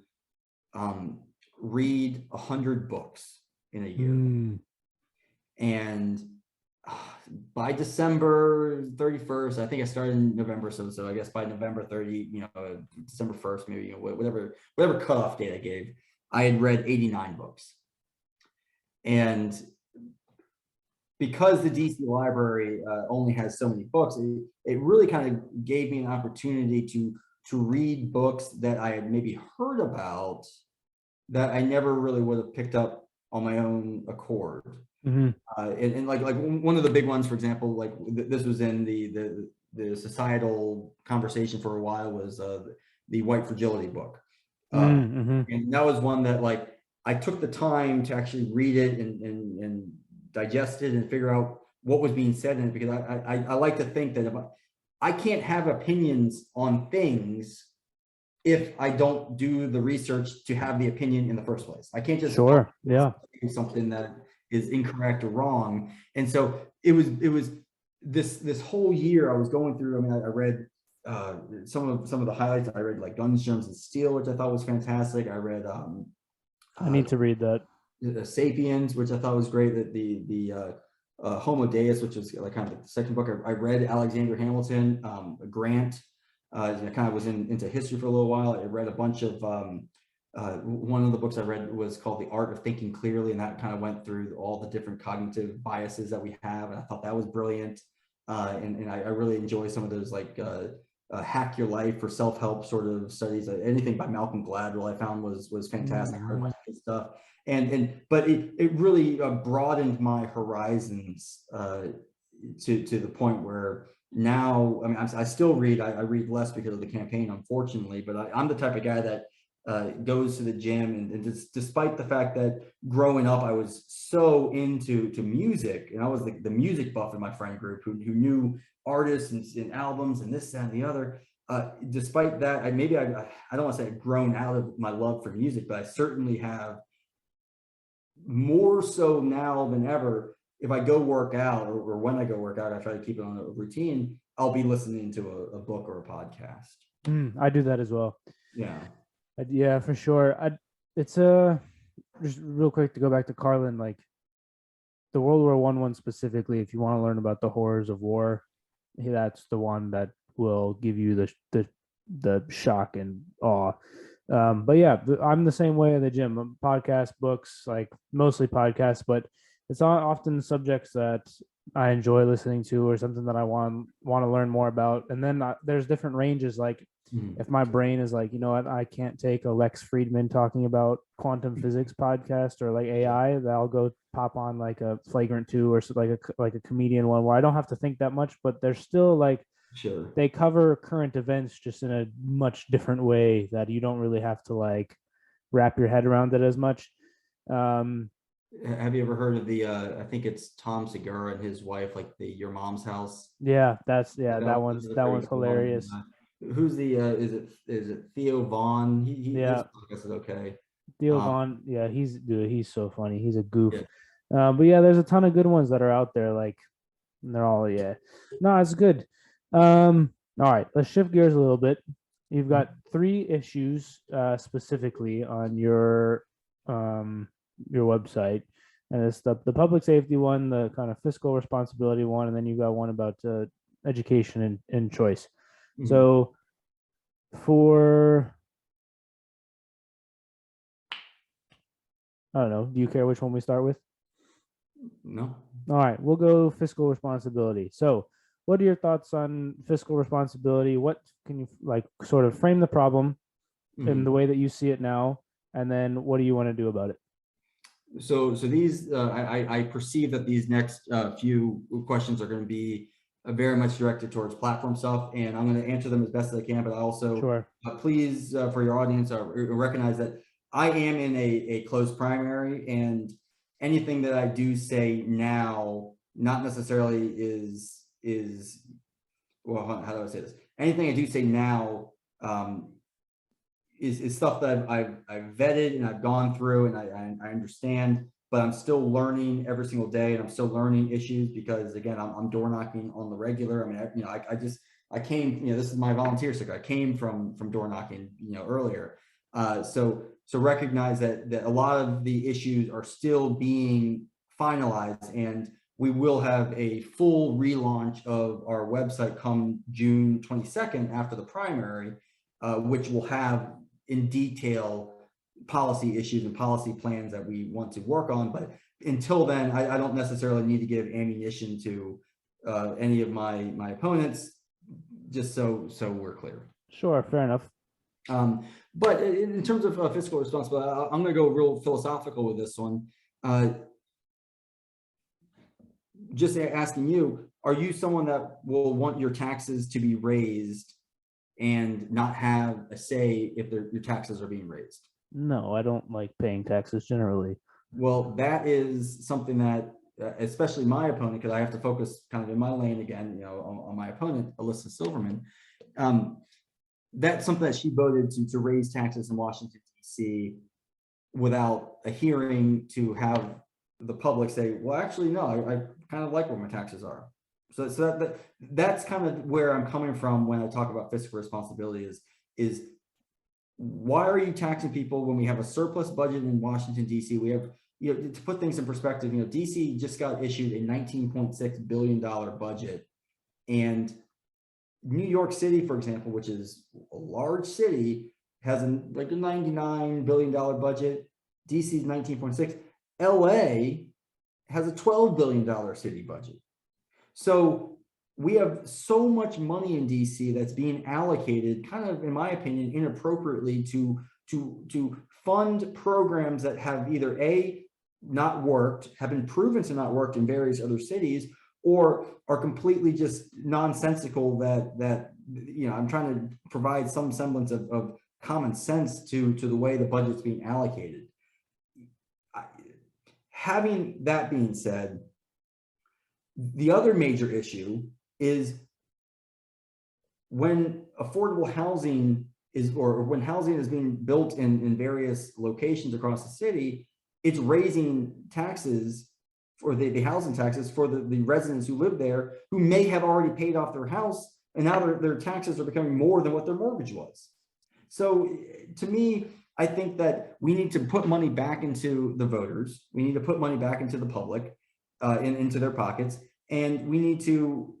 read 100 books in a year. And by December 31st, I think I started in November, so I guess by November 30, December 1st, maybe, whatever cutoff date I gave, I had read 89 books. And because the DC library only has so many books, it really kind of gave me an opportunity to read books that I had maybe heard about that I never really would have picked up on my own accord. And like one of the big ones, for example, like this was in the societal conversation for a while, was the White Fragility book. And that was one that, like, I took the time to actually read it and digest it and figure out what was being said in it, because I like to think that if I can't have opinions on things if I don't do the research to have the opinion in the first place. I can't just Sure. Yeah. do something that is incorrect or wrong. And so it was this whole year I was going through. I mean, I read some of the highlights. I read like Guns, Germs, and Steel, which I thought was fantastic. I read I need to read that. Sapiens, which I thought was great. That the Homo Deus, which was like kind of the second book. I read Alexander Hamilton, Grant. I kind of was into history for a little while. I read a bunch of one of the books I read was called The Art of Thinking Clearly, and that kind of went through all the different cognitive biases that we have, and I thought that was brilliant. And I really enjoy some of those like hack your life or self-help sort of studies. Anything by Malcolm Gladwell I found was fantastic. I heard a bunch of good stuff. But it really broadened my horizons to the point where now, I mean, I still read. I read less because of the campaign, unfortunately. But I'm the type of guy that goes to the gym, and despite the fact that growing up I was so into music, and I was the music buff in my friend group who knew artists and albums and this, that, and the other. Despite that, I don't want to say I've grown out of my love for music, but I certainly have more so now than ever. If I go work out or when I go work out, I try to keep it on a routine. I'll be listening to a book or a podcast. I do that as well. Yeah. Yeah, for sure. It's just real quick to go back to Carlin, like the World War I one specifically. If you want to learn about the horrors of war, that's the one that will give you the shock and awe. But yeah, I'm the same way in the gym. Podcast, books, like mostly podcasts, but it's often subjects that I enjoy listening to or something that I want to learn more about. And then there's different ranges. Like if my brain is like, you know what, I can't take a Lex Friedman talking about quantum physics podcast or like AI, that I'll go pop on like a Flagrant 2 or like a comedian one where I don't have to think that much, but they're still like, sure, they cover current events just in a much different way that you don't really have to like wrap your head around it as much. Have you ever heard of the I think it's Tom Segura and his wife, like the Your Mom's House? Yeah, that one's hilarious. Who's the is it Theo Vaughn? Yeah, I guess it's okay. Theo Vaughn. Yeah, he's so funny. He's a goof. Yeah. But yeah, there's a ton of good ones that are out there. Like they're all no, it's good. All right, let's shift gears a little bit. You've got 3 issues specifically on your website, and it's the public safety one, the kind of fiscal responsibility one, and then you've got one about education and choice. Mm-hmm. So I don't know, do you care which one we start with? No. All right, we'll go fiscal responsibility. So what are your thoughts on fiscal responsibility? What can you like sort of frame the problem in the way that you see it now, and then what do you want to do about it? So these I perceive that these next few questions are going to be very much directed towards platform stuff, and I'm going to answer them as best as I can. But I also please for your audience recognize that I am in a closed primary, and anything that I do say now not necessarily is well, how do I say this? Anything I do say now is stuff that I've vetted and I've gone through and I understand, but I'm still learning every single day, and I'm still learning issues because again, I'm door knocking on the regular. I mean, I came, this is my volunteer circuit. I came from door knocking, earlier. So recognize that a lot of the issues are still being finalized, and we will have a full relaunch of our website come June 22nd after the primary, which will have in detail policy issues and policy plans that we want to work on. But until then, I don't necessarily need to give ammunition to any of my opponents, just so we're clear. Sure, fair enough. But in terms of fiscal responsibility, I'm going to go real philosophical with this one. Just asking you, are you someone that will want your taxes to be raised and not have a say if your taxes are being raised? No, I don't like paying taxes generally. Well, that is something that, especially my opponent, because I have to focus kind of in my lane again, on my opponent, Alyssa Silverman. that's something that she voted to raise taxes in Washington, D.C. without a hearing to have the public say, well, actually, no, I kind of like where my taxes are. So that's kind of where I'm coming from when I talk about fiscal responsibility is why are you taxing people when we have a surplus budget in Washington, D.C.? We have, to put things in perspective, D.C. just got issued a $19.6 billion budget. And New York City, for example, which is a large city, has like a $99 billion budget. DC's 19.6. LA has a $12 billion city budget. So we have so much money in DC that's being allocated, kind of, in my opinion, inappropriately to fund programs that have either not worked, have been proven to not work in various other cities, or are completely just nonsensical that I'm trying to provide some semblance of common sense to the way the budget's being allocated. Having that being said, the other major issue is when affordable housing or when housing is being built in various locations across the city, it's raising taxes for the housing taxes for the residents who live there, who may have already paid off their house, and now their taxes are becoming more than what their mortgage was. So to me, I think that we need to put money back into the voters. We need to put money back into the public, into their pockets. And we need to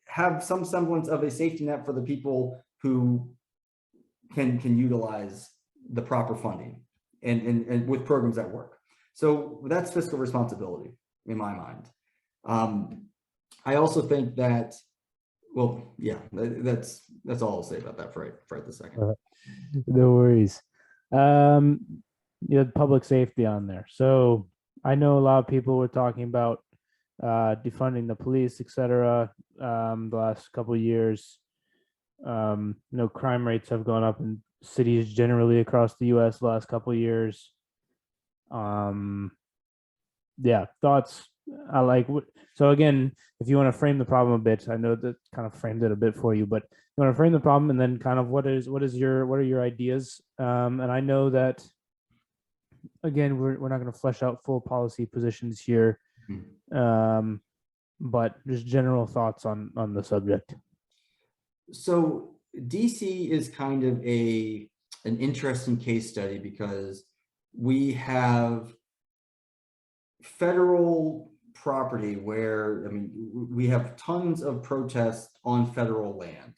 have some semblance of a safety net for the people who can utilize the proper funding and with programs that work. So that's fiscal responsibility in my mind. I also think that, well, yeah, that's all I'll say about that for right this second. No worries. You had public safety on there. So I know a lot of people were talking about defunding the police, etc. The last couple of years. Crime rates have gone up in cities generally across the U.S. the last couple of years. Yeah, thoughts. So again, if you want to frame the problem a bit, I know that kind of framed it a bit for you, but you want to frame the problem and then kind of what are your ideas? And I know that again, we're not going to flesh out full policy positions here, but just general thoughts on the subject. So DC is kind of an interesting case study because we have federal property where, we have tons of protests on federal land.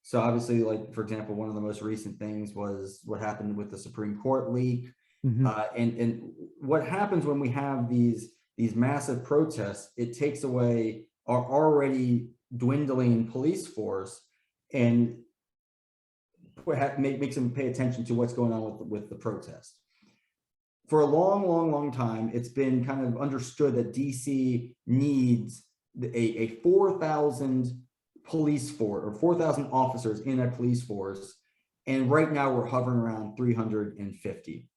So obviously, like, for example, one of the most recent things was what happened with the Supreme Court leak. Mm-hmm. And what happens when we have these massive protests, it takes away our already dwindling police force and makes them pay attention to what's going on with the protest. For a long time, it's been kind of understood that DC needs a 4,000 police force or 4,000 officers in a police force. And right now we're hovering around 350.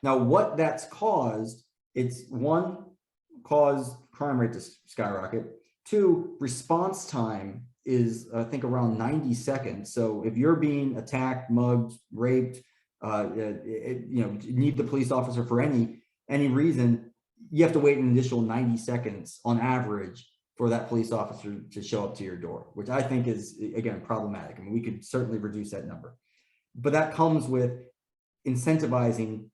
Now, what that's caused, it's one, caused crime rate to skyrocket. Two, response time is, I think, around 90 seconds. So if you're being attacked, mugged, raped, need the police officer for any reason, you have to wait an additional 90 seconds on average for that police officer to show up to your door, which I think is, again, problematic. We could certainly reduce that number, but that comes with incentivizing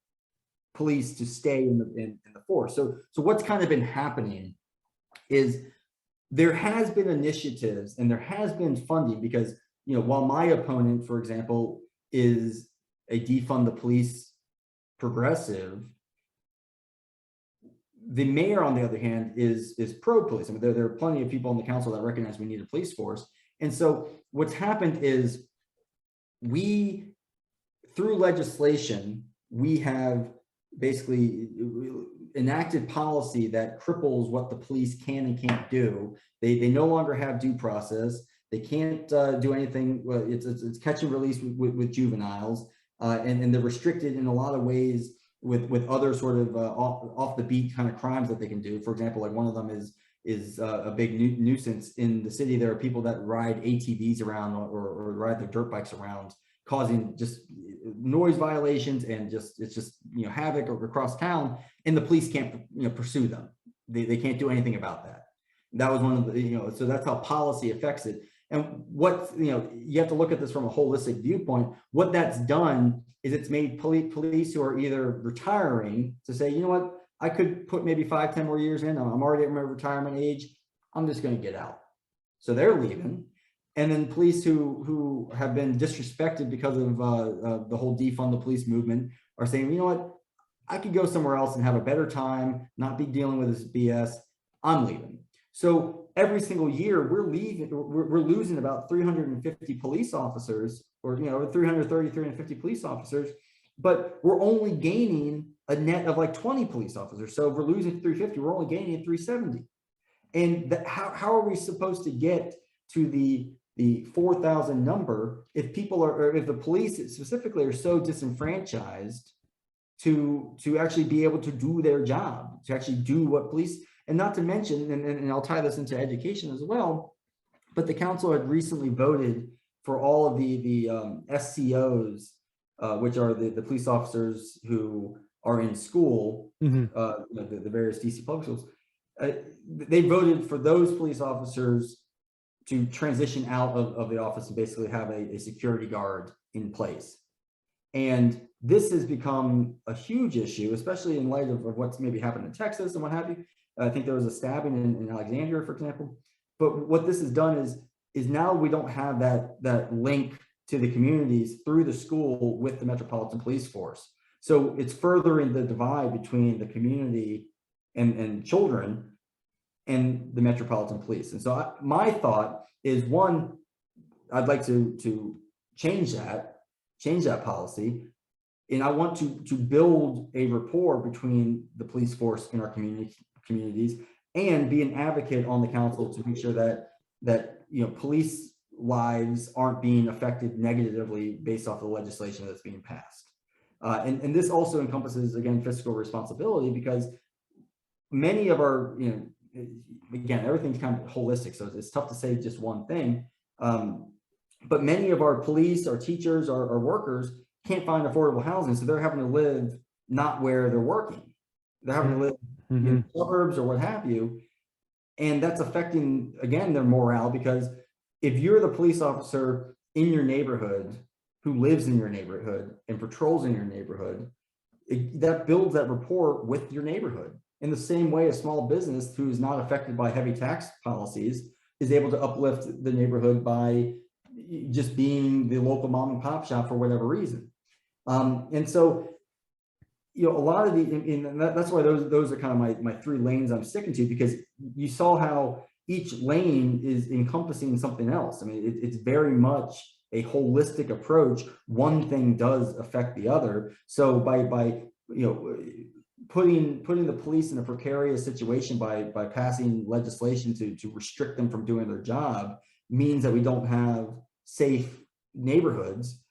police to stay in the force. So what's kind of been happening is there has been initiatives and there has been funding because, while my opponent, for example, is a defund the police progressive, the mayor, on the other hand, is pro-police. There are plenty of people on the council that recognize we need a police force. And so what's happened is through legislation, we have basically enacted policy that cripples what the police can and can't do. They no longer have due process. They can't do anything. It's catch and release with juveniles. And they're restricted in a lot of ways with other sort of off the beat kind of crimes that they can do. For example, like one of them is is a big nuisance in the city. There are people that ride ATVs around or ride their dirt bikes around, causing just noise violations and it's just havoc across town, and the police can't pursue them. They can't do anything about that. That was one of the so that's how policy affects it. And what you have to look at this from a holistic viewpoint. What that's done is it's made police who are either retiring to say, you know what, I could put maybe 5-10 more years in. I'm already at my retirement age. I'm just going to get out. So they're leaving. And then police who have been disrespected because of the whole defund the police movement are saying, you know what, I could go somewhere else and have a better time, not be dealing with this BS. I'm leaving. So every single year we're losing about 350 police officers, or 330, 350 police officers, but we're only gaining a net of like 20 police officers. So if we're losing 350, we're only gaining 370. And how are we supposed to get to the 4,000 number if people are, or if the police specifically are so disenfranchised to actually be able to do their job, to actually do what police, and not to mention, and I'll tie this into education as well, but the council had recently voted for all of the SCOs, which are the police officers who are in school, the various DC public schools. They voted for those police officers to transition out of the office and basically have a security guard in place. And this has become a huge issue, especially in light of what's maybe happened in Texas and what have you. I think there was a stabbing in Alexandria, for example. But what this has done is now we don't have that link to the communities through the school with the Metropolitan Police Force. So it's furthering the divide between the community and children and the Metropolitan Police. And so my thought is, one, I'd like to change that policy. And I want to build a rapport between the police force in our communities and be an advocate on the council to make sure that police lives aren't being affected negatively based off the legislation that's being passed. And this also encompasses, again, fiscal responsibility, because many of our, again, everything's kind of holistic, so it's tough to say just one thing. But many of our police, our teachers, our workers can't find affordable housing, so they're having to live not where they're working. They're having to live in suburbs or what have you. And that's affecting, again, their morale, because if you're the police officer in your neighborhood who lives in your neighborhood and patrols in your neighborhood, that builds that rapport with your neighborhood. In the same way, a small business who is not affected by heavy tax policies is able to uplift the neighborhood by just being the local mom and pop shop for whatever reason. And so, a lot of that's why those are kind of my three lanes I'm sticking to, because you saw how each lane is encompassing something else. I mean, it's very much a holistic approach. One thing does affect the other. So by putting the police in a precarious situation by passing legislation to restrict them from doing their job means that we don't have safe neighborhoods,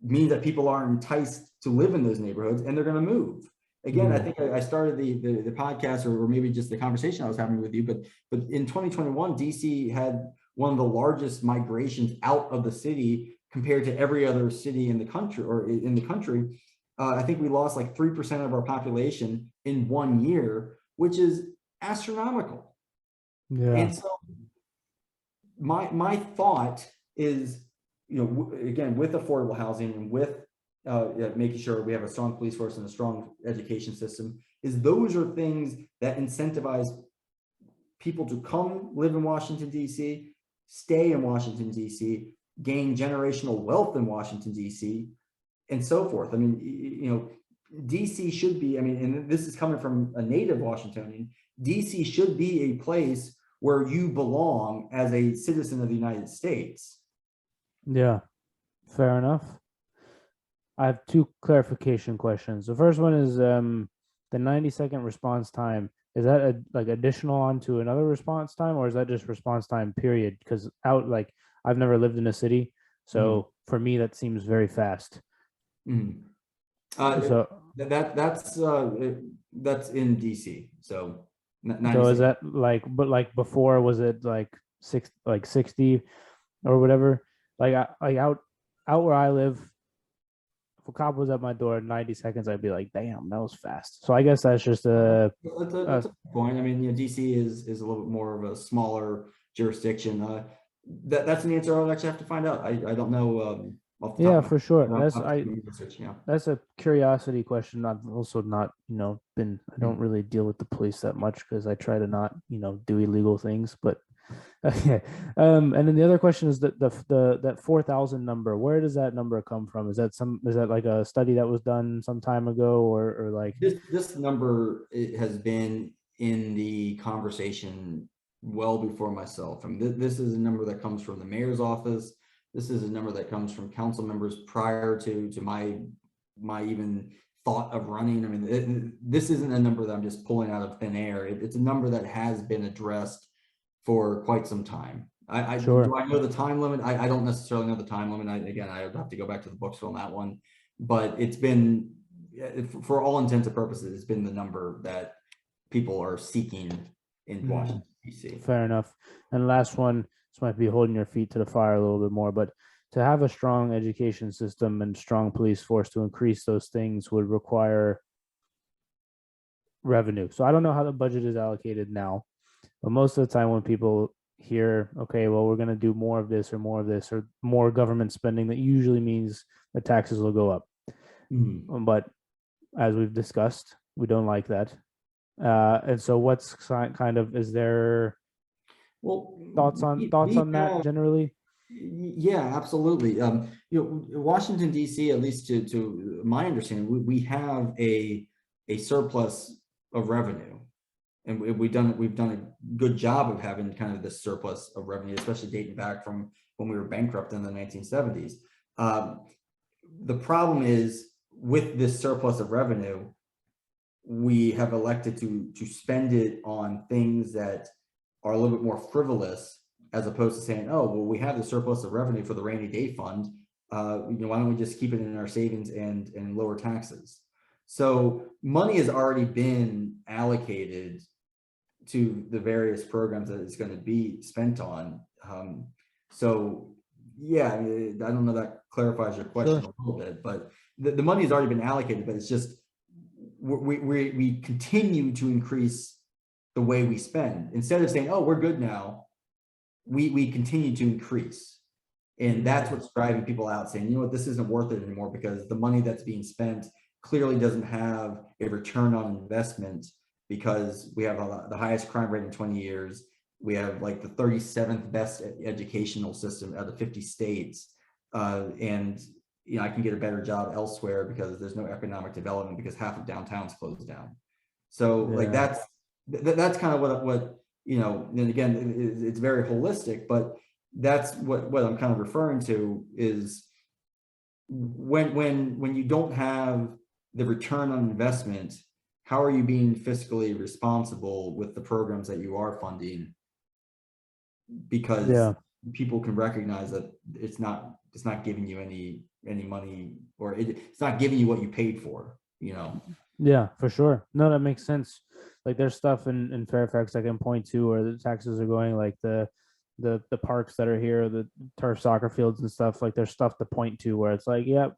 means that people aren't enticed to live in those neighborhoods, and they're going to move. Again, I think I started the podcast, or maybe just the conversation I was having with you, but in 2021, DC had one of the largest migrations out of the city compared to every other city in the country, I think we lost like 3% of our population in 1 year, which is astronomical. Yeah. And so my thought is, again, with affordable housing and with making sure we have a strong police force and a strong education system, is those are things that incentivize people to come live in Washington, D.C., stay in Washington, D.C., gain generational wealth in Washington, D.C., and so forth. I mean, DC should be, and this is coming from a native Washingtonian, DC should be a place where you belong as a citizen of the United States. Yeah, fair enough. I have two clarification questions. The first one is the 90-second response time. Is that like additional onto another response time, or is that just response time period? Because I've never lived in a city, so for me that seems very fast. So that's in DC. So So is that like, but like before, was it like 60 or whatever? Like out where I live, if a cop was at my door in 90 seconds, I'd be like, damn, that was fast. So I guess that's just That's a point. I mean, DC is a little bit more of a smaller jurisdiction. That's an answer I'll actually have to find out. I don't know. Off the top yeah, of my for sure. head. I'll have to do research, yeah. That's a curiosity question. I've also not, I don't Mm. really deal with the police that much because I try to not, do illegal things. But okay. And then the other question is that that 4,000 number. Where does that number come from? Is that like a study that was done some time ago, or like This number, it has been in the conversation well before myself. I mean, this is a number that comes from the mayor's office. This is a number that comes from council members prior to my even thought of running. I mean, this isn't a number that I'm just pulling out of thin air. It's a number that has been addressed for quite some time. Sure. Do I know the time limit? I don't necessarily know the time limit. I would have to go back to the books on that one, but it's been, for all intents and purposes, it's been the number that people are seeking in Washington, D.C. Fair enough. And last one, this might be holding your feet to the fire a little bit more, but to have a strong education system and strong police force to increase those things would require revenue. So I don't know how the budget is allocated now, but most of the time when people hear, okay, well, we're going to do more of this or more government spending, that usually means the taxes will go up. But as we've discussed, we don't like that. And so what's kind of, is there thoughts on that generally? Yeah, absolutely. Washington, D.C., at least to my understanding, we have a surplus of revenue. And we've done a good job of having kind of this surplus of revenue, especially dating back from when we were bankrupt in the 1970s. The problem is, with this surplus of revenue, we have elected to spend it on things that are a little bit more frivolous, as opposed to saying, oh, well, we have the surplus of revenue for the rainy day fund. Why don't we just keep it in our savings and lower taxes? So money has already been allocated to the various programs that it's going to be spent on. So yeah, I don't know, that clarifies your question a little bit, but the money has already been allocated, but it's just we continue to increase the way we spend. Instead of saying, oh, we're good now, we continue to increase. And that's what's driving people out, saying, you know what, this isn't worth it anymore, because the money that's being spent clearly doesn't have a return on investment, because we have the highest crime rate in 20 years. We have like the 37th best educational system out of 50 states. And I can get a better job elsewhere because there's no economic development, because half of downtown's closed down. So like that's kind of what and again, it's very holistic, but that's what I'm kind of referring to, is when you don't have the return on investment, how are you being fiscally responsible with the programs that you are funding? Because people can recognize that it's not giving you any money, or it's not giving you what you paid for, Yeah, for sure. No, that makes sense. Like there's stuff in Fairfax I can point to where the taxes are going, like the parks that are here, the turf soccer fields and stuff. Like there's stuff to point to where it's like, yeah,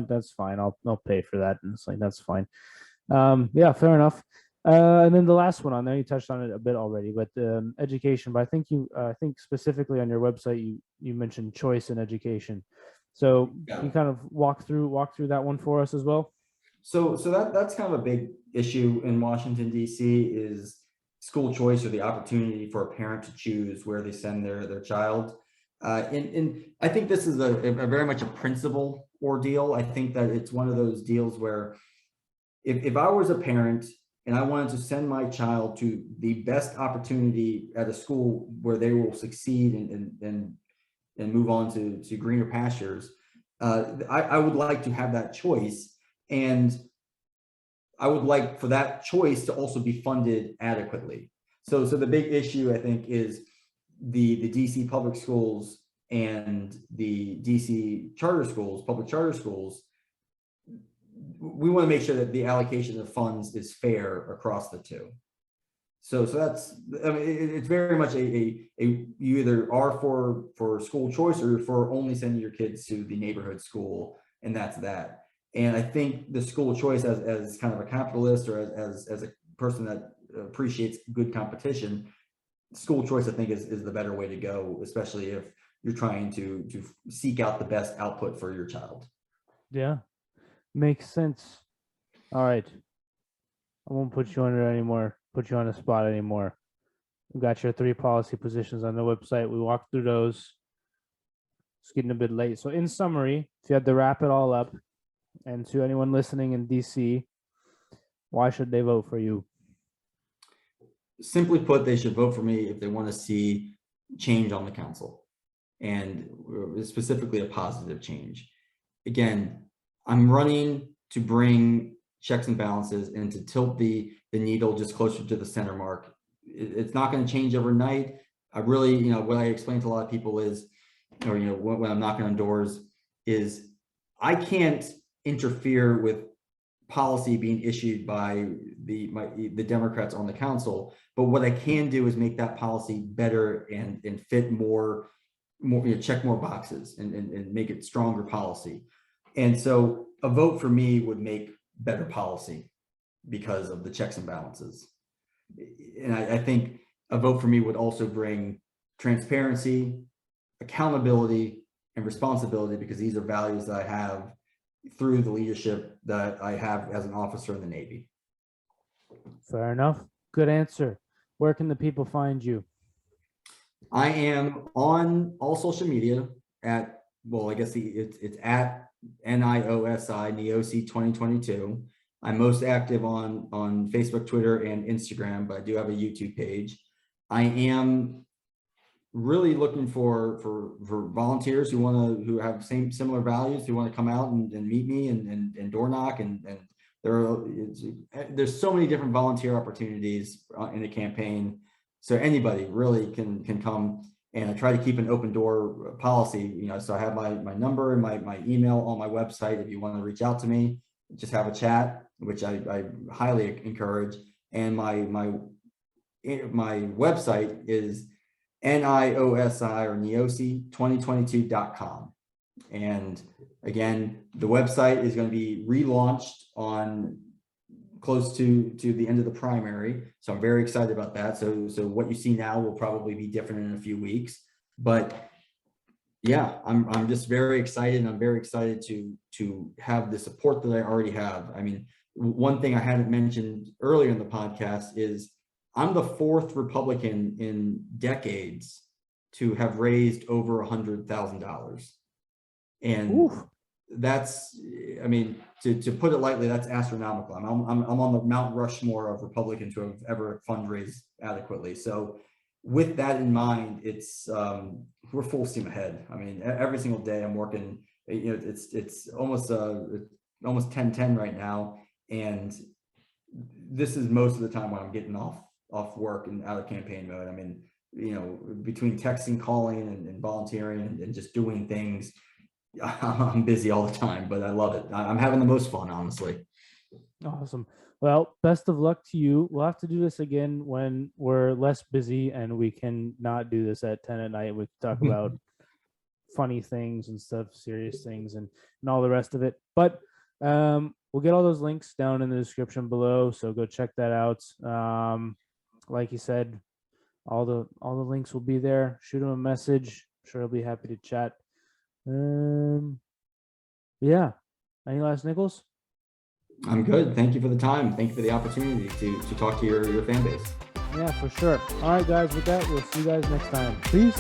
that's fine. I'll pay for that. And it's like, that's fine. Yeah, fair enough. And then the last one on there, you touched on it a bit already, but education. But I think specifically on your website, you mentioned choice in education. So you kind of walk through that one for us as well. So that's kind of a big issue in Washington, D.C., is school choice, or the opportunity for a parent to choose where they send their child. And I think this is a very much a principle ordeal. I think that it's one of those deals where if I was a parent and I wanted to send my child to the best opportunity at a school where they will succeed and move on to greener pastures, I would like to have that choice. And I would like for that choice to also be funded adequately. So the big issue, I think, is the DC public schools and the DC charter schools, public charter schools. We want to make sure that the allocation of funds is fair across the two. So that's, I mean, it's very much you either are for school choice or for only sending your kids to the neighborhood school, and that's that. And I think the school choice as kind of a capitalist or as a person that appreciates good competition, school choice I think is the better way to go, especially if you're trying to seek out the best output for your child. Yeah, makes sense. All right, I won't put you under anymore. Put you on the spot anymore. We got your 3 policy positions on the website. We walked through those. It's getting a bit late. So in summary, if you had to wrap it all up, and to anyone listening in DC, why should they vote for you? Simply put, they should vote for me if they want to see change on the council, and specifically a positive change. Again, I'm running to bring checks and balances and to tilt the needle just closer to the center mark. It's not going to change overnight. I really, what I explain to a lot of people is, or when I'm knocking on doors, is I can't interfere with policy being issued by the Democrats on the council, but what I can do is make that policy better and fit more check more boxes and make it stronger policy. And so a vote for me would make better policy because of the checks and balances. And I think a vote for me would also bring transparency, accountability, and responsibility, because these are values that I have through the leadership that I have as an officer in the Navy. Fair enough. Good answer. Where can the people find you? I am on all social media at, well, I guess it's at Niosi 2022. I'm most active on Facebook, Twitter, and Instagram, but I do have a YouTube page. I am really looking for volunteers who have similar values, who want to come out and meet me and door knock, and there's so many different volunteer opportunities in the campaign. So anybody really can come, and I try to keep an open door policy. So I have my number and my email on my website. If you want to reach out to me, just have a chat, which I highly encourage. And my website is NIOSI or Niosi2022.com. And again, the website is going to be relaunched on close to the end of the primary. So I'm very excited about that. So what you see now will probably be different in a few weeks, but yeah, I'm just very excited, and I'm very excited to have the support that I already have. I mean, one thing I hadn't mentioned earlier in the podcast is I'm the 4th Republican in decades to have raised over $100,000. And oof, that's, I mean, to put it lightly, that's astronomical. I'm on the Mount Rushmore of Republicans who have ever fundraised adequately. So with that in mind, it's we're full steam ahead. I mean, every single day I'm working. It's almost 10:10 right now, and this is most of the time when I'm getting off work and out of campaign mode. I mean, between texting, calling, and volunteering and just doing things, I'm busy all the time, but I love it. I'm having the most fun, honestly. Awesome. Well, best of luck to you. We'll have to do this again when we're less busy and we can not do this at 10 at night. We can talk about funny things and stuff, serious things, and all the rest of it. But we'll get all those links down in the description below, so go check that out. Like you said, all the links will be there. Shoot him a message. I'm sure he'll be happy to chat. Yeah. Any last nickels? I'm good. Thank you for the time. Thank you for the opportunity to talk to your fan base. Yeah, for sure. All right, guys. With that, we'll see you guys next time. Peace.